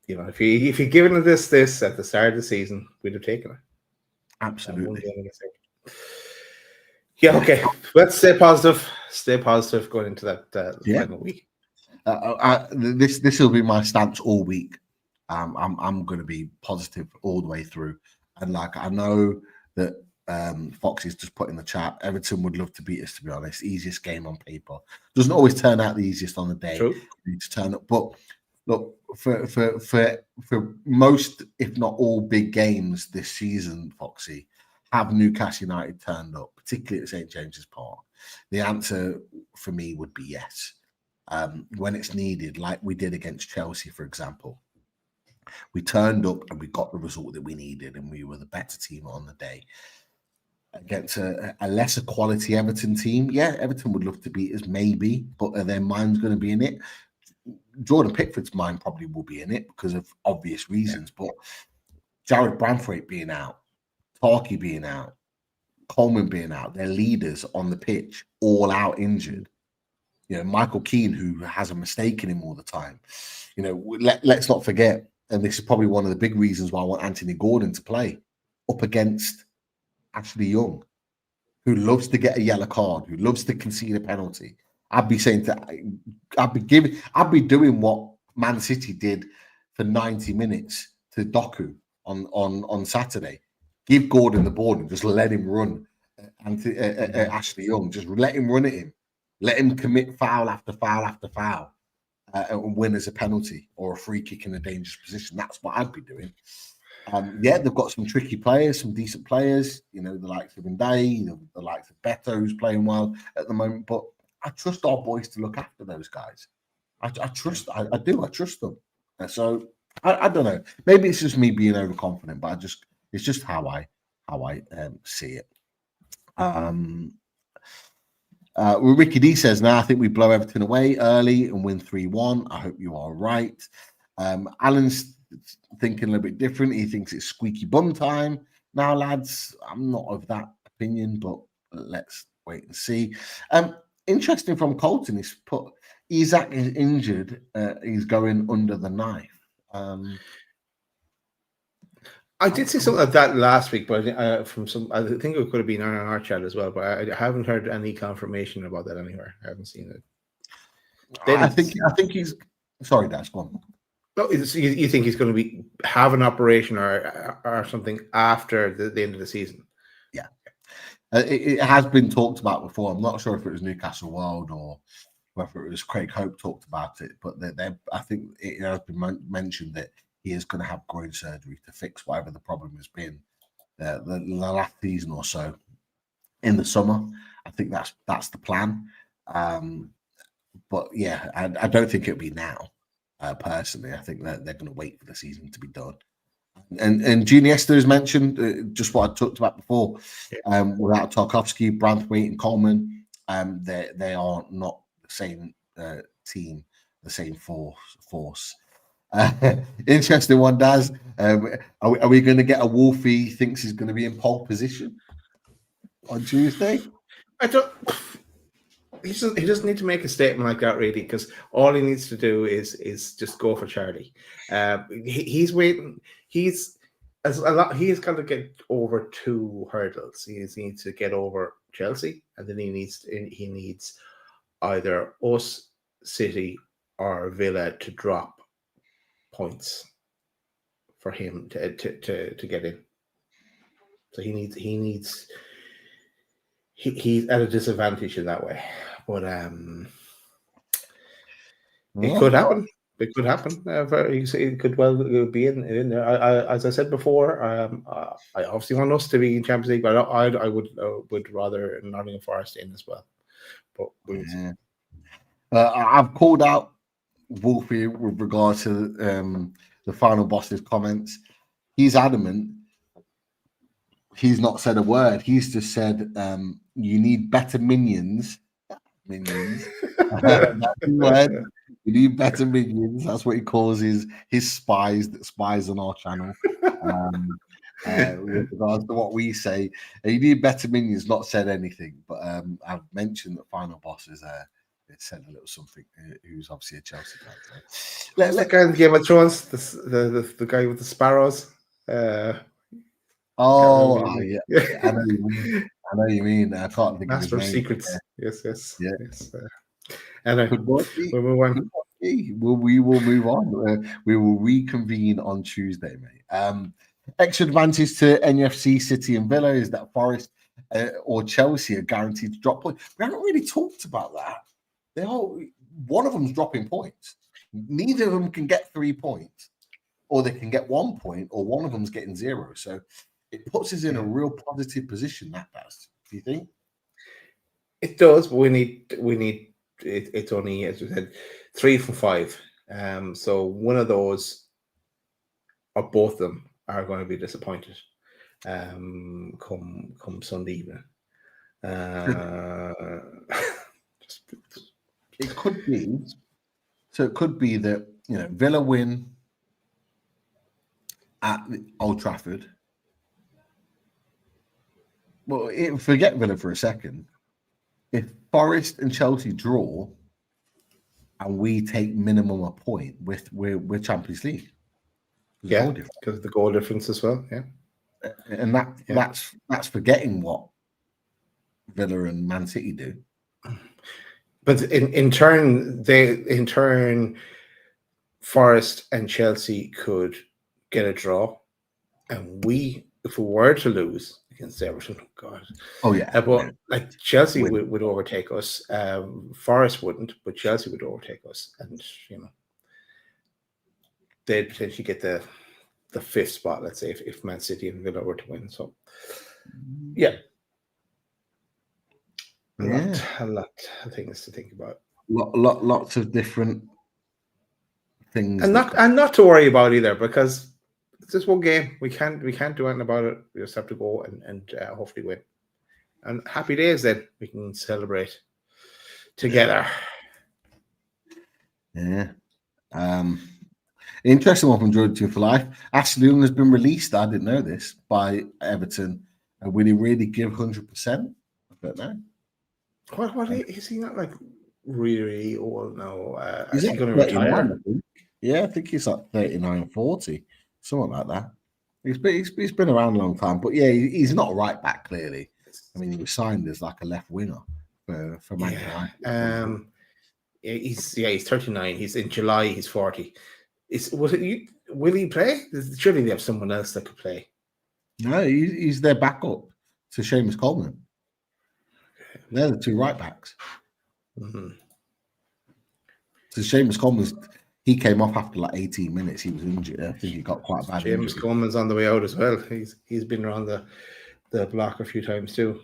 if you given us this at the start of the season, we'd have taken it. Absolutely. Yeah. Okay. Let's stay positive. Stay positive going into that final week. This will be my stance all week. I'm going to be positive all the way through. And like, I know that Foxy's just put in the chat, Everton would love to beat us, to be honest. Easiest game on paper. Doesn't always turn out the easiest on the day. True. You need to turn up. But look, for most, if not all, big games this season, Foxy, have Newcastle United turned up, particularly at St. James's Park? The answer for me would be yes. When it's needed, like we did against Chelsea, for example. We turned up and we got the result that we needed, and we were the better team on the day. Against a lesser quality Everton team, yeah, Everton would love to beat us, maybe, but are their minds going to be in it? Jordan Pickford's mind probably will be in it because of obvious reasons, but Jared Branthwaite being out, Tarky being out, Coleman being out, their leaders on the pitch, all out injured. Michael Keane, who has a mistake in him all the time. Let's not forget, and this is probably one of the big reasons why I want Anthony Gordon to play up against Ashley Young, who loves to get a yellow card, who loves to concede a penalty. I'd be doing what Man City did for 90 minutes to Doku on Saturday. Give Gordon the ball and just let him run. Ashley Young, just let him run at him. Let him commit foul after foul after foul and win as a penalty or a free kick in a dangerous position. That's what I'd be doing. They've got some tricky players, some decent players, the likes of Ndai, the likes of Beto, who's playing well at the moment. But I trust our boys to look after those guys. I trust them. So I don't know. Maybe it's just me being overconfident, but it's just how I see it. Well, Ricky D says, now I think we blow Everton away early and win 3-1. I hope you are right. Alan's thinking a little bit different. He thinks it's squeaky bum time. Now, lads, I'm not of that opinion, but let's wait and see. Interesting from Colton, he's put Isak is injured. He's going under the knife. I did see something like that last week, but from some, I think it could have been on our chat as well. But I haven't heard any confirmation about that anywhere. I haven't seen it. I think he's. Sorry, Dash, go on. No, you think he's going to have an operation or something after the end of the season? Yeah, it has been talked about before. I'm not sure if it was Newcastle World or whether it was Craig Hope talked about it, but I think it has been mentioned that he is going to have groin surgery to fix whatever the problem has been the last season or so in the summer. I think that's the plan. But yeah, I don't think it'll be now. Personally, I think that they're going to wait for the season to be done. And Gene Esther has mentioned just what I talked about before. Without Tarkovsky, Branthwaite, and Coleman, they are not the same team, the same force. Interesting one, Daz. Are we going to get a Wolfie thinks he's going to be in pole position on Tuesday? I don't. He doesn't need to make a statement like that, really, because all he needs to do is just go for Charlie. He's waiting. He's got to get over 2 hurdles. He needs to get over Chelsea, and then he needs either us, City, or Villa to drop points for him to get in. So he's at a disadvantage in that way. But it could happen. It could happen. It could well be in there. As I said before, I obviously want us to be in Champions League, but I would rather Nottingham Forest in as well. But I've called out Wolfie with regard to the final boss's comments. He's adamant. He's not said a word. He's just said you need better minions. That's the word. You need better minions. That's what he calls his spies that spies on our channel. With regards to what we say, you need better minions. Not said anything, but I've mentioned that final boss is said a little something. Who's obviously a Chelsea guy. So. Let's go in Game of Thrones. The guy with the sparrows. Yeah. I know you mean. I can't think Master of of his name. Secrets. Yes. Anyway, we'll move on. We will move on. We will reconvene on Tuesday, mate. Extra advantage to NUFC, City, and Villa is that Forest or Chelsea are guaranteed to drop points. We haven't really talked about that. One of them's dropping points. Neither of them can get 3 points, or they can get 1 point, or one of them's getting 0. So it puts us in a real positive position. That does. Do you think? It does, but we need. It's only, as we said, 3 from 5. So one of those, or both of them, are going to be disappointed. Come Sunday evening. It could be. So it could be that Villa win at Old Trafford. Well, forget Villa for a second. If Forest and Chelsea draw, and we take minimum a point, we're Champions League. Yeah, because of the goal difference as well. Yeah, and that's forgetting what Villa and Man City do. But in turn, Forest and Chelsea could get a draw, and if we were to lose against Everton, but like Chelsea would overtake us. Forest wouldn't, but Chelsea would overtake us, and they'd potentially get the 5th spot. Let's say if Man City and Villa were to win. So yeah. A lot of things to think about. Lots of different things, and not to worry about either, because it's just one game. We can't do anything about it. We just have to go and hopefully win. And happy days then. We can celebrate together. Yeah. Interesting one from Jordan 2 for Life. Ashley Young has been released. I didn't know this by Everton. Will he really give 100%? I don't know. What is he not like really old now? He's Is he like going to 39, retire? I think. Yeah, I think he's like 39, 40, something like that. He's been around a long time, but yeah, he's not a right back, clearly. I mean, he was signed as like a left winger for Man United. He's 39. He's in July. He's 40. Will he play? Surely they have someone else that could play. No, he's their backup to Seamus Coleman. They're the two right backs. Mm-hmm. So Seamus Coleman, he came off after like 18 minutes. He was injured. I think he got quite a bad injury. James Coleman's on the way out as well. He's been around the block a few times too.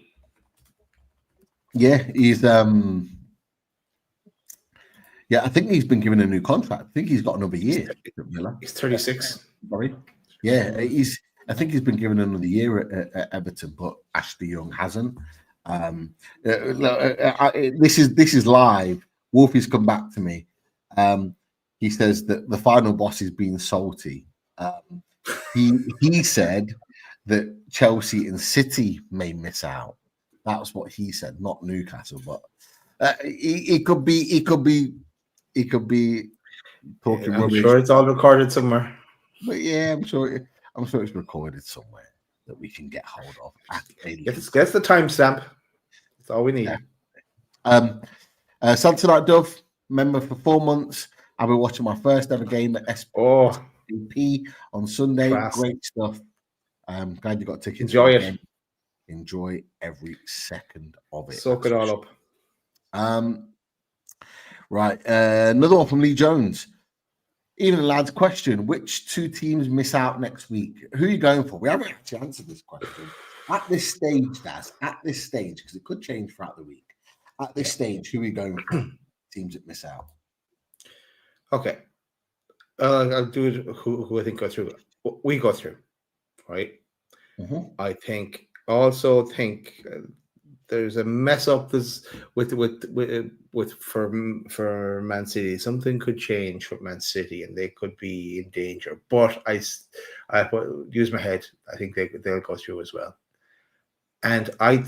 Yeah, he's I think he's been given a new contract. I think he's got another year. He's 36. Sorry. Yeah, I think he's been given another year at Everton, but Ashley Young hasn't. This is live. Wolfie's come back to me. He says that the final boss is being salty. He said that Chelsea and City may miss out. That's what he said, not Newcastle, but he could be talking. I'm sure it's all recorded somewhere. But yeah, I'm sure it's recorded somewhere that we can get hold of. Get the timestamp. That's all we need. Samsonite Dove, member for 4 months. I'll be watching my first ever game at SPP on Sunday. Class. Great stuff. Glad you got tickets. Enjoy it. Enjoy every second of it. Soak it all up. Right. Another one from Lee Jones. Even lads, question: which two teams miss out next week? Who are you going for? We haven't actually answered this question at this stage, Daz. At this stage, because it could change throughout the week. At this stage, who are you going for? Teams that miss out. Okay. I'll do it. Who I think go through? We go through, right? Mm-hmm. I think. Also think there's a mess up for Man City. Something could change for Man City, and they could be in danger. But I use my head. I think they'll go through as well. And I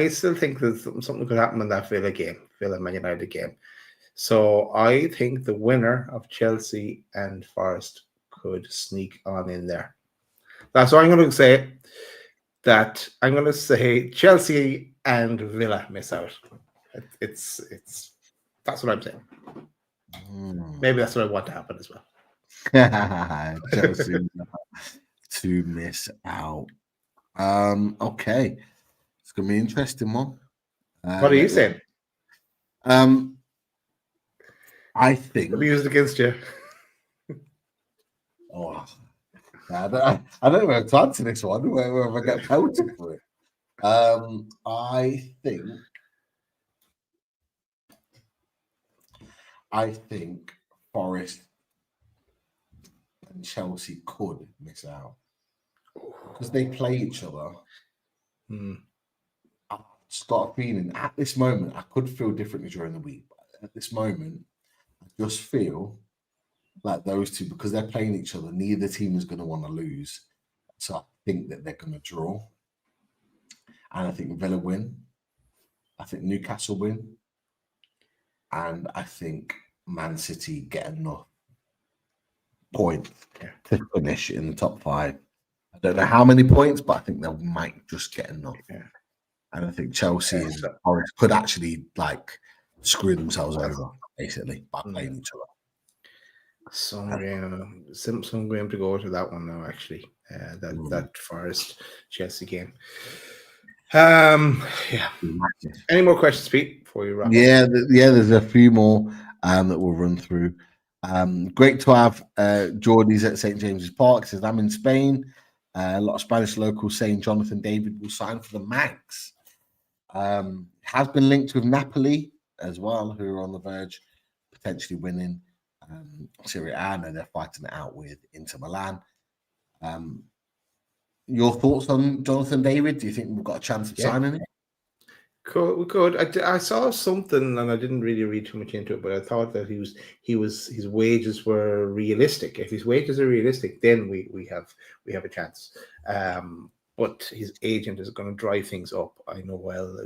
still think that something could happen in that Villa Man United game. So I think the winner of Chelsea and Forest could sneak on in there. That's what I'm going to say. That I'm going to say Chelsea and Villa miss out. It's that's what I'm saying. Maybe that's what I want to happen as well. Chelsea to miss out. Okay, it's going to be an interesting one. What are you saying? I think I'll be used against you. Oh, I don't know how to answer this one. Whether I get pelted for it. I think Forest and Chelsea could miss out because they play each other. I've just got a feeling at this moment, I could feel differently during the week, but at this moment, I just feel like those two, because they're playing each other, neither team is going to want to lose. So I think that they're going to draw. And I think Villa win. I think Newcastle win. And I think Man City get enough points to finish in the top 5. I don't know how many points, but I think they might just get enough. Yeah. And I think Chelsea and Forest could actually screw themselves over, basically, by playing each other. Some game to go to that one now, actually. That Forest Chelsea game. Yeah. Any more questions, Pete, before you wrap up? There's a few more that we'll run through. Great to have Geordies at St. James's Park. Says, I'm in Spain. A lot of Spanish locals saying Jonathan David will sign for the Mags. Has been linked with Napoli as well, who are on the verge potentially winning Serie A. I know they're fighting it out with Inter Milan. Your thoughts on Jonathan David? Do you think we've got a chance of signing him? We could. I saw something, and I didn't really read too much into it, but I thought that his wages were realistic. If his wages are realistic, then we have a chance. But his agent is going to drive things up. I know well,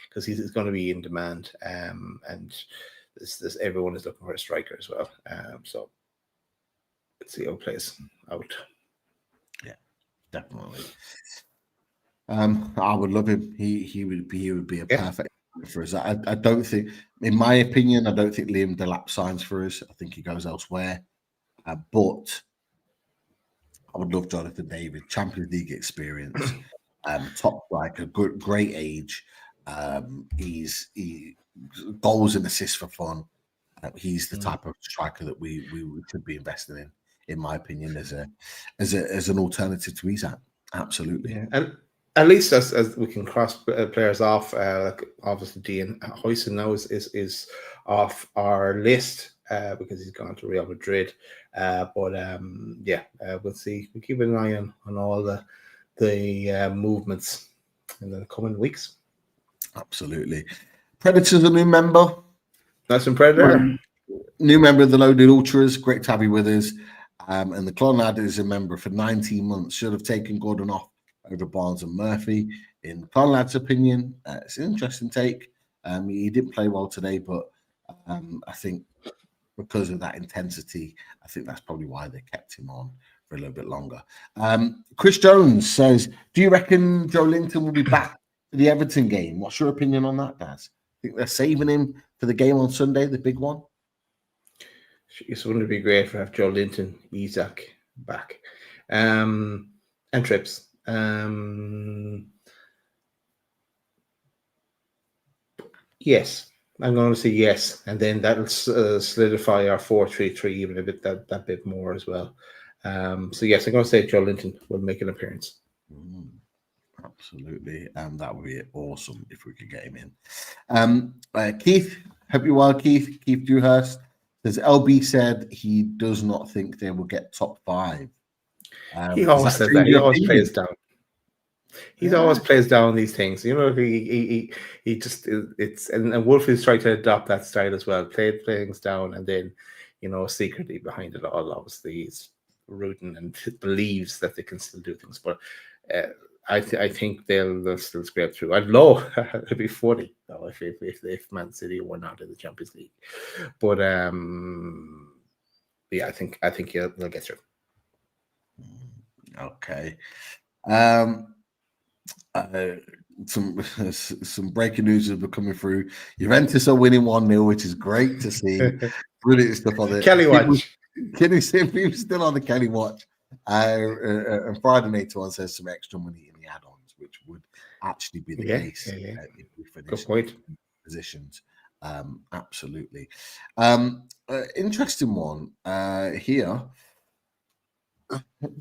because he's going to be in demand. And this everyone is looking for a striker as well. So let's see how it plays out. Yeah, definitely. I would love him. He would be a perfect for us. I don't think, in my opinion, I don't think Liam Delap signs for us. I think he goes elsewhere. But I would love Jonathan David, Champions League experience, top striker, great age. He goals and assists for fun. He's the type of striker that we should be investing in my opinion, as an alternative to Isak. Absolutely. Yeah. And at least as we can cross players off, like obviously Dean Huijsen now is off our list because he's gone to Real Madrid. But we'll see. We keep an eye on all the movements in the coming weeks. Absolutely. Predator's a new member. Nice and Predator. New member of the Loaded Ultras. Great to have you with us. And the Clon Lad is a member for 19 months. Should have taken Gordon off over Barnes and Murphy. In the Clon Lad's opinion, it's an interesting take. He didn't play well today, but I think because of that intensity, I think that's probably why they kept him on for a little bit longer. Chris Jones says, do you reckon Joe Linton will be back for the Everton game? What's your opinion on that, Daz? Think they're saving him for the game on Sunday, the big one? It wouldn't be great to have Joe Linton, Isak back, and Trips. Yes, I'm going to say yes, and then that'll solidify our 4-3-3 even a bit that bit more as well. So yes, I'm going to say Joe Linton will make an appearance. Absolutely, and that would be awesome if we could get him in. Keith, hope you're well, Keith. Keith Dewhurst says LB said he does not think they will get top 5. He always says that. He always plays down. He always plays down these things. You know, he just it's and Wolf is trying to adopt that style as well. Play things down, and then secretly behind it all, obviously he's rooting and believes that they can still do things. But I think they'll still scrape through. I'd love it'd be funny though if Man City were not in the Champions League. But I think they'll get through. Okay. Some breaking news has been coming through. Juventus are winning 1-0, which is great to see. Brilliant stuff on it. Kelly watch. Kenny Simpson still on the Kelly watch. And Friday Night One says some extra money in the add-ons, which would actually be the case if we finish. Good point. Positions. Absolutely. Interesting one here.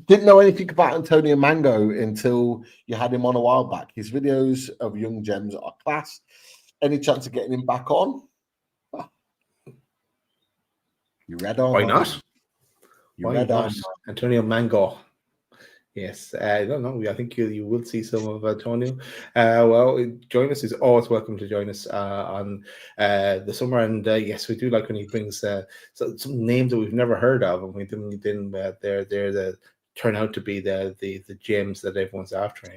Didn't know anything about Antonio Mango until you had him on a while back. His videos of young gems are class. Any chance of getting him back on? You read on? Why not? Why not? Antonio Mango. Yes, I don't know. I think you will see some of Antonio. Well, join us. He's always welcome to join us on the summer. And yes, we do like when he brings some names that we've never heard of, and they're turn out to be the gems that everyone's after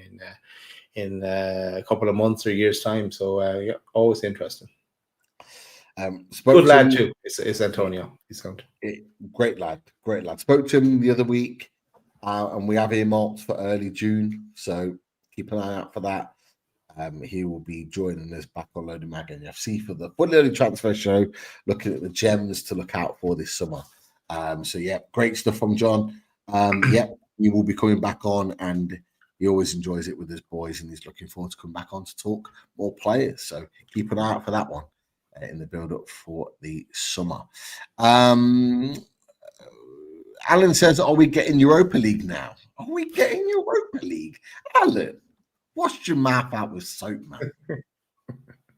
in a couple of months or years time. So always interesting. Good lad too. Is Antonio? He's great lad. Spoke to him the other week. And we have earmarked for early June, so keep an eye out for that. He will be joining us back on Loaded Mag NUFC for the Fully Loaded Transfer Show, looking at the gems to look out for this summer. So yeah, great stuff from John. He will be coming back on, and he always enjoys it with his boys, and he's looking forward to coming back on to talk more players. So keep an eye out for that one in the build-up for the summer. Alan says, are we getting Europa League now? Are we getting Europa League? Alan, wash your mouth out with soap, man.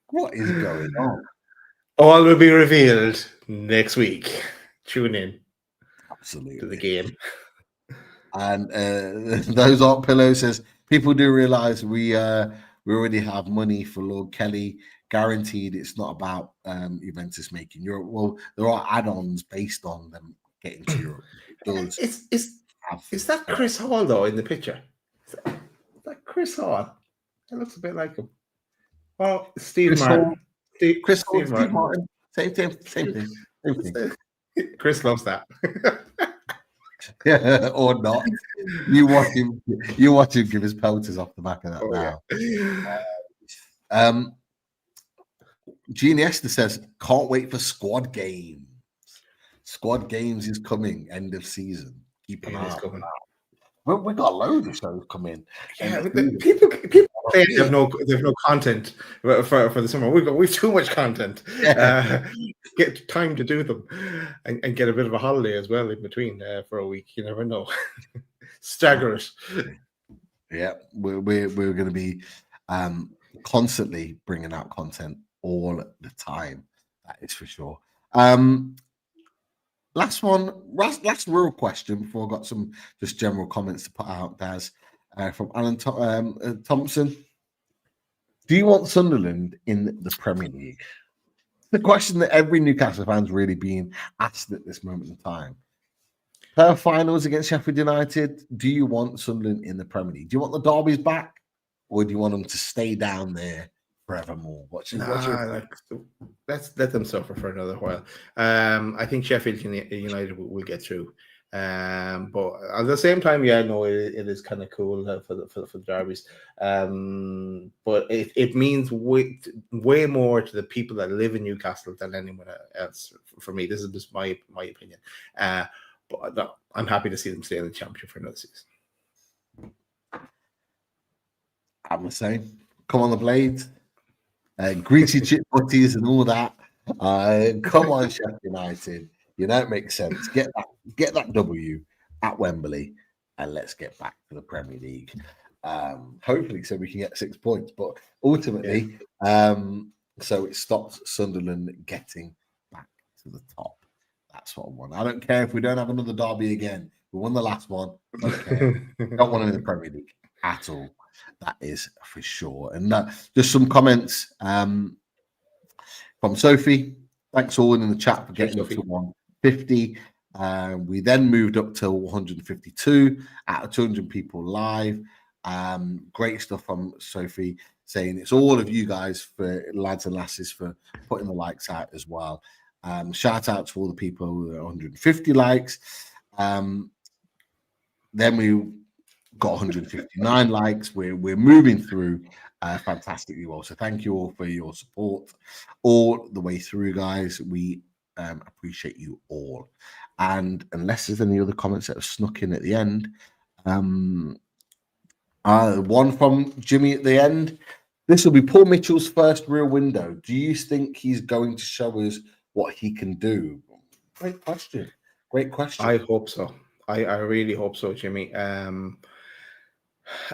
What is going on? All will be revealed next week. Tune in. Absolutely. To the game. And Those Aren't Pillows says, people do realise we We already have money for Lord Kelly. Guaranteed it's not about Juventus making Europe. Well, there are add-ons based on them getting to Europe. It does Is that Chris Hall, though, in the picture? Is that Chris Hall? It looks a bit like him. Oh, Steve Chris Martin. Hall, Chris Hall, Steve Martin. Same thing. Chris loves that. Or not. You watch him give his pelters off the back of that now. Yeah. Gene Esther says, can't wait for squad games. Squad games is coming, end of season. Keep an eye on that. We got loads of shows coming. Yeah, people say they have no content for the summer. We've too much content. Get time to do them and get a bit of a holiday as well in between for a week. You never know. Stagger it. Yeah, we're going to be constantly bringing out content all the time. That is for sure. Last real question before I got some just general comments to put out, Daz, from Alan Thompson. Do you want Sunderland in the Premier League? The question that every Newcastle fan's really being asked at this moment in time. Finals against Sheffield United, do you want Sunderland in the Premier League? Do you want the derbies back, or do you want them to stay down there forevermore? Let's let them suffer for another while. I think Sheffield United will get through. But at the same time, it is kind of cool for the derbies. But it means way more to the people that live in Newcastle than anyone else. For me, this is just my opinion. But no, I'm happy to see them stay in the championship for another season. I'm the same. Come on, the Blades. Greasy chip butties and all that. Come on, Sheffield United. It makes sense. Get that W at Wembley, and let's get back to the Premier League. Hopefully, so we can get 6 points. But ultimately, so it stops Sunderland getting back to the top. That's what I want. I don't care if we don't have another derby again. We won the last one. Okay, don't want it in the Premier League at all. That is for sure. And just some comments from Sophie. Thanks all in the chat for getting up to 150. We then moved up to 152 out of 200 people live. Great stuff from Sophie saying it's all of you guys, for lads and lasses, for putting the likes out as well. Shout out to all the people with 150 likes. Then we got 159 likes. We're moving through fantastically well. So thank you all for your support all the way through, guys. We appreciate you all. And unless there's any other comments that have snuck in at the end, one from Jimmy at the end. This will be Paul Mitchell's first real window. Do you think he's going to show us what he can do? Great question. I hope so. I really hope so, Jimmy.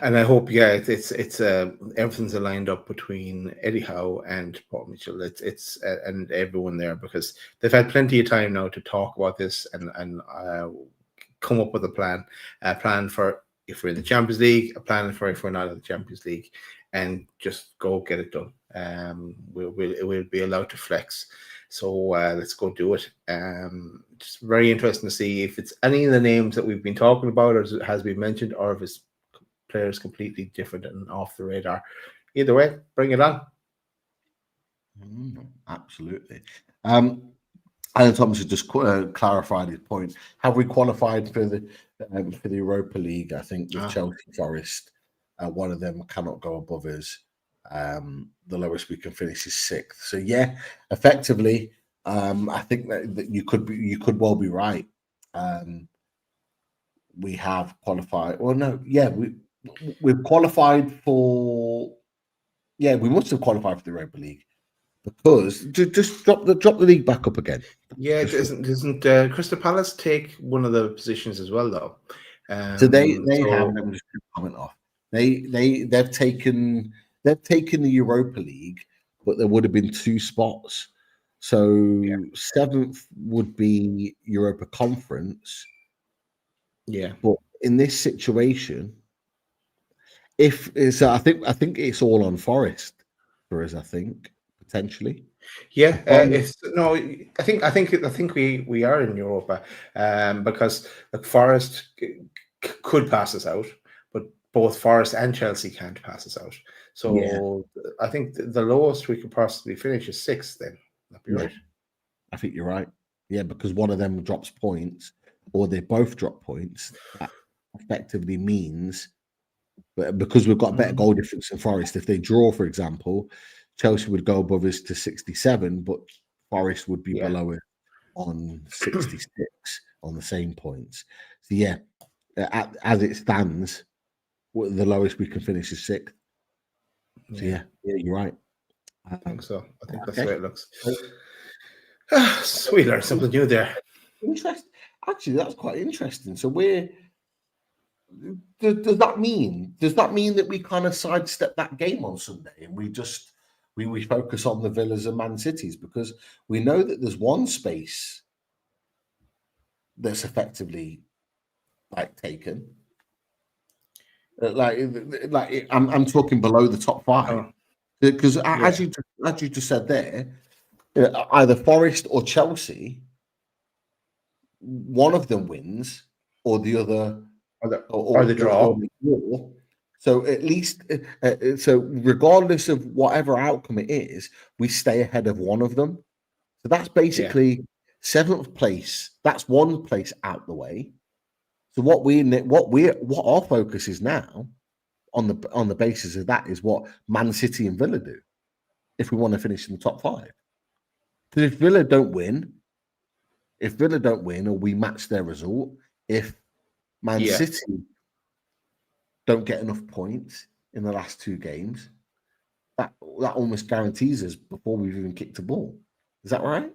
And I hope, it's everything's aligned up between Eddie Howe and Paul Mitchell. It's and everyone there, because they've had plenty of time now to talk about this and come up with a plan for if we're in the Champions League, a plan for if we're not in the Champions League, and just go get it done. We'll be allowed to flex. So let's go do it. Just very interesting to see if it's any of the names that we've been talking about, or has been mentioned, or if it's players completely different and off the radar. Either way, bring it on. Absolutely. Alan Thomas has just clarified his point. Have we qualified for the Europa League? I think with Chelsea, Forest, one of them cannot go above us. The lowest we can finish is 6th. So effectively, I think that you could well be right. We have qualified. Well, no, we've qualified for. We must have qualified for the Europa League, because just drop the league back up again. Doesn't Crystal Palace take one of the positions as well, though? So they have. Let me just comment off. They've taken the Europa League, but there would have been 2 spots. So 7th would be Europa Conference. Yeah, but in this situation, if so, I think it's all on Forest for us. I think potentially. Yeah, Um, it's no. I think we are in Europa, because the Forest could pass us out, but both Forest and Chelsea can't pass us out. Yeah. So I think the lowest we could possibly finish is sixth. Then that'd be Yeah. right. I think you're right. Yeah, because one of them drops points, or they both drop points. That effectively means, but because we've got better Mhm. goal difference in Forest, if they draw, for example, Chelsea would go above us to 67, but Forest would be Yeah, below it on 66 on the same points. So yeah, as it stands, the lowest we can finish is sixth. So yeah, yeah, you're right. I think so. I think that's the Okay. way it looks. We learned something new there. Interest. Actually, that's quite interesting. So we're does that mean that we kind of sidestep that game on Sunday and we just we focus on the Villas and Man Cities, because we know that there's one space that's effectively like taken. I'm talking below the top five, Oh, because yeah, as you just said there, either Forest or Chelsea, one of them wins or the other or the draw. the draw. So at least, so regardless of whatever outcome it is, we stay ahead of one of them. So that's Yeah, basically seventh place. That's one place out the way. So what our focus is now on the basis of that is what Man City and Villa do if we want to finish in the top five. Because if Villa don't win, or we match their result, if Man yeah. City don't get enough points in the last two games, that almost guarantees us before we've even kicked a ball. Is that right?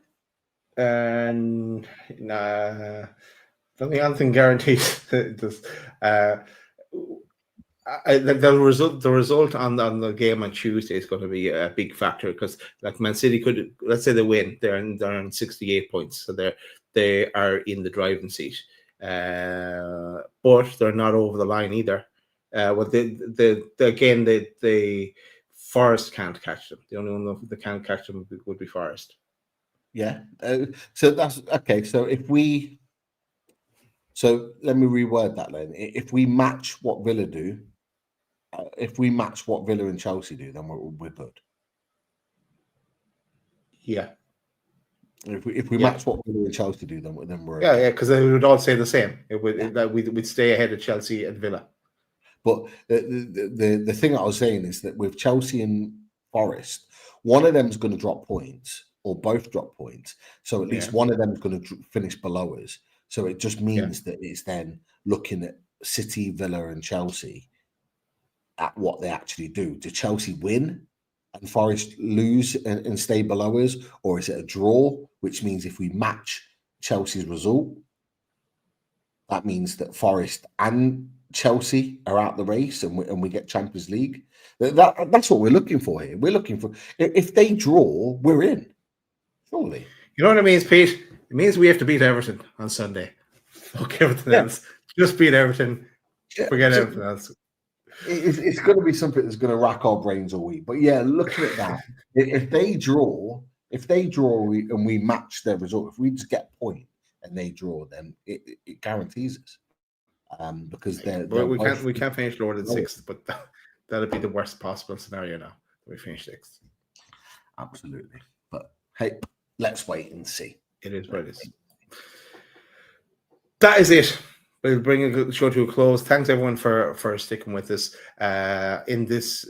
And nah, don't think anything guarantees. Just, the result on the game on Tuesday is going to be a big factor, because like Man City could, let's say they win, they're on 68 points, so they are in the driving seat, but they're not over the line either. Well, the Forest can't catch them. The only one that can't catch them would be Forest. Yeah. So that's okay. So let me reword that then. If we match what Villa do, if we match what Villa and Chelsea do, then we're good. Yeah. If we Yeah. match what Villa and Chelsea do, then we're Yeah, okay. yeah, because they would all say the same. Yeah. That we'd stay ahead of Chelsea and Villa. But the thing I was saying is that with Chelsea and Forest, one of them is going to drop points, or both drop points. So at least Yeah. one of them is going to finish below us. So it just Yeah. means that it's then looking at City, Villa, and Chelsea at what they actually do. Do Chelsea win and Forest lose and stay below us, or is it a draw? Which means if we match Chelsea's result, that means that Forest and Chelsea are out the race, and we get Champions League. That's what we're looking for here. We're looking for, if they draw, we're in. Surely. You know what it means, Pete? It means we have to beat Everton on Sunday. Fuck everything Yeah. else. Just beat Everton. Forget So everything else. it's going to be something that's going to rack our brains all week. But yeah, looking at that, if they draw, and we match their result, if we just get a point and they draw, then it guarantees us. Because they're We can't finish lower than sixth, but that'd be the worst possible scenario now. We finish sixth. Absolutely. But hey, let's wait and see. It is what it is. That is it. We'll bring the show to a close. Thanks everyone for sticking with us in this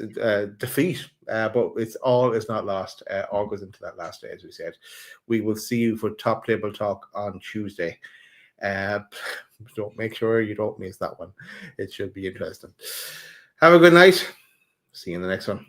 defeat. But all is not lost. All goes into that last day, as we said. We will see you for Top Table Talk on Tuesday. Don't make sure you don't miss that one. It should be interesting. Have a good night. See you in the next one.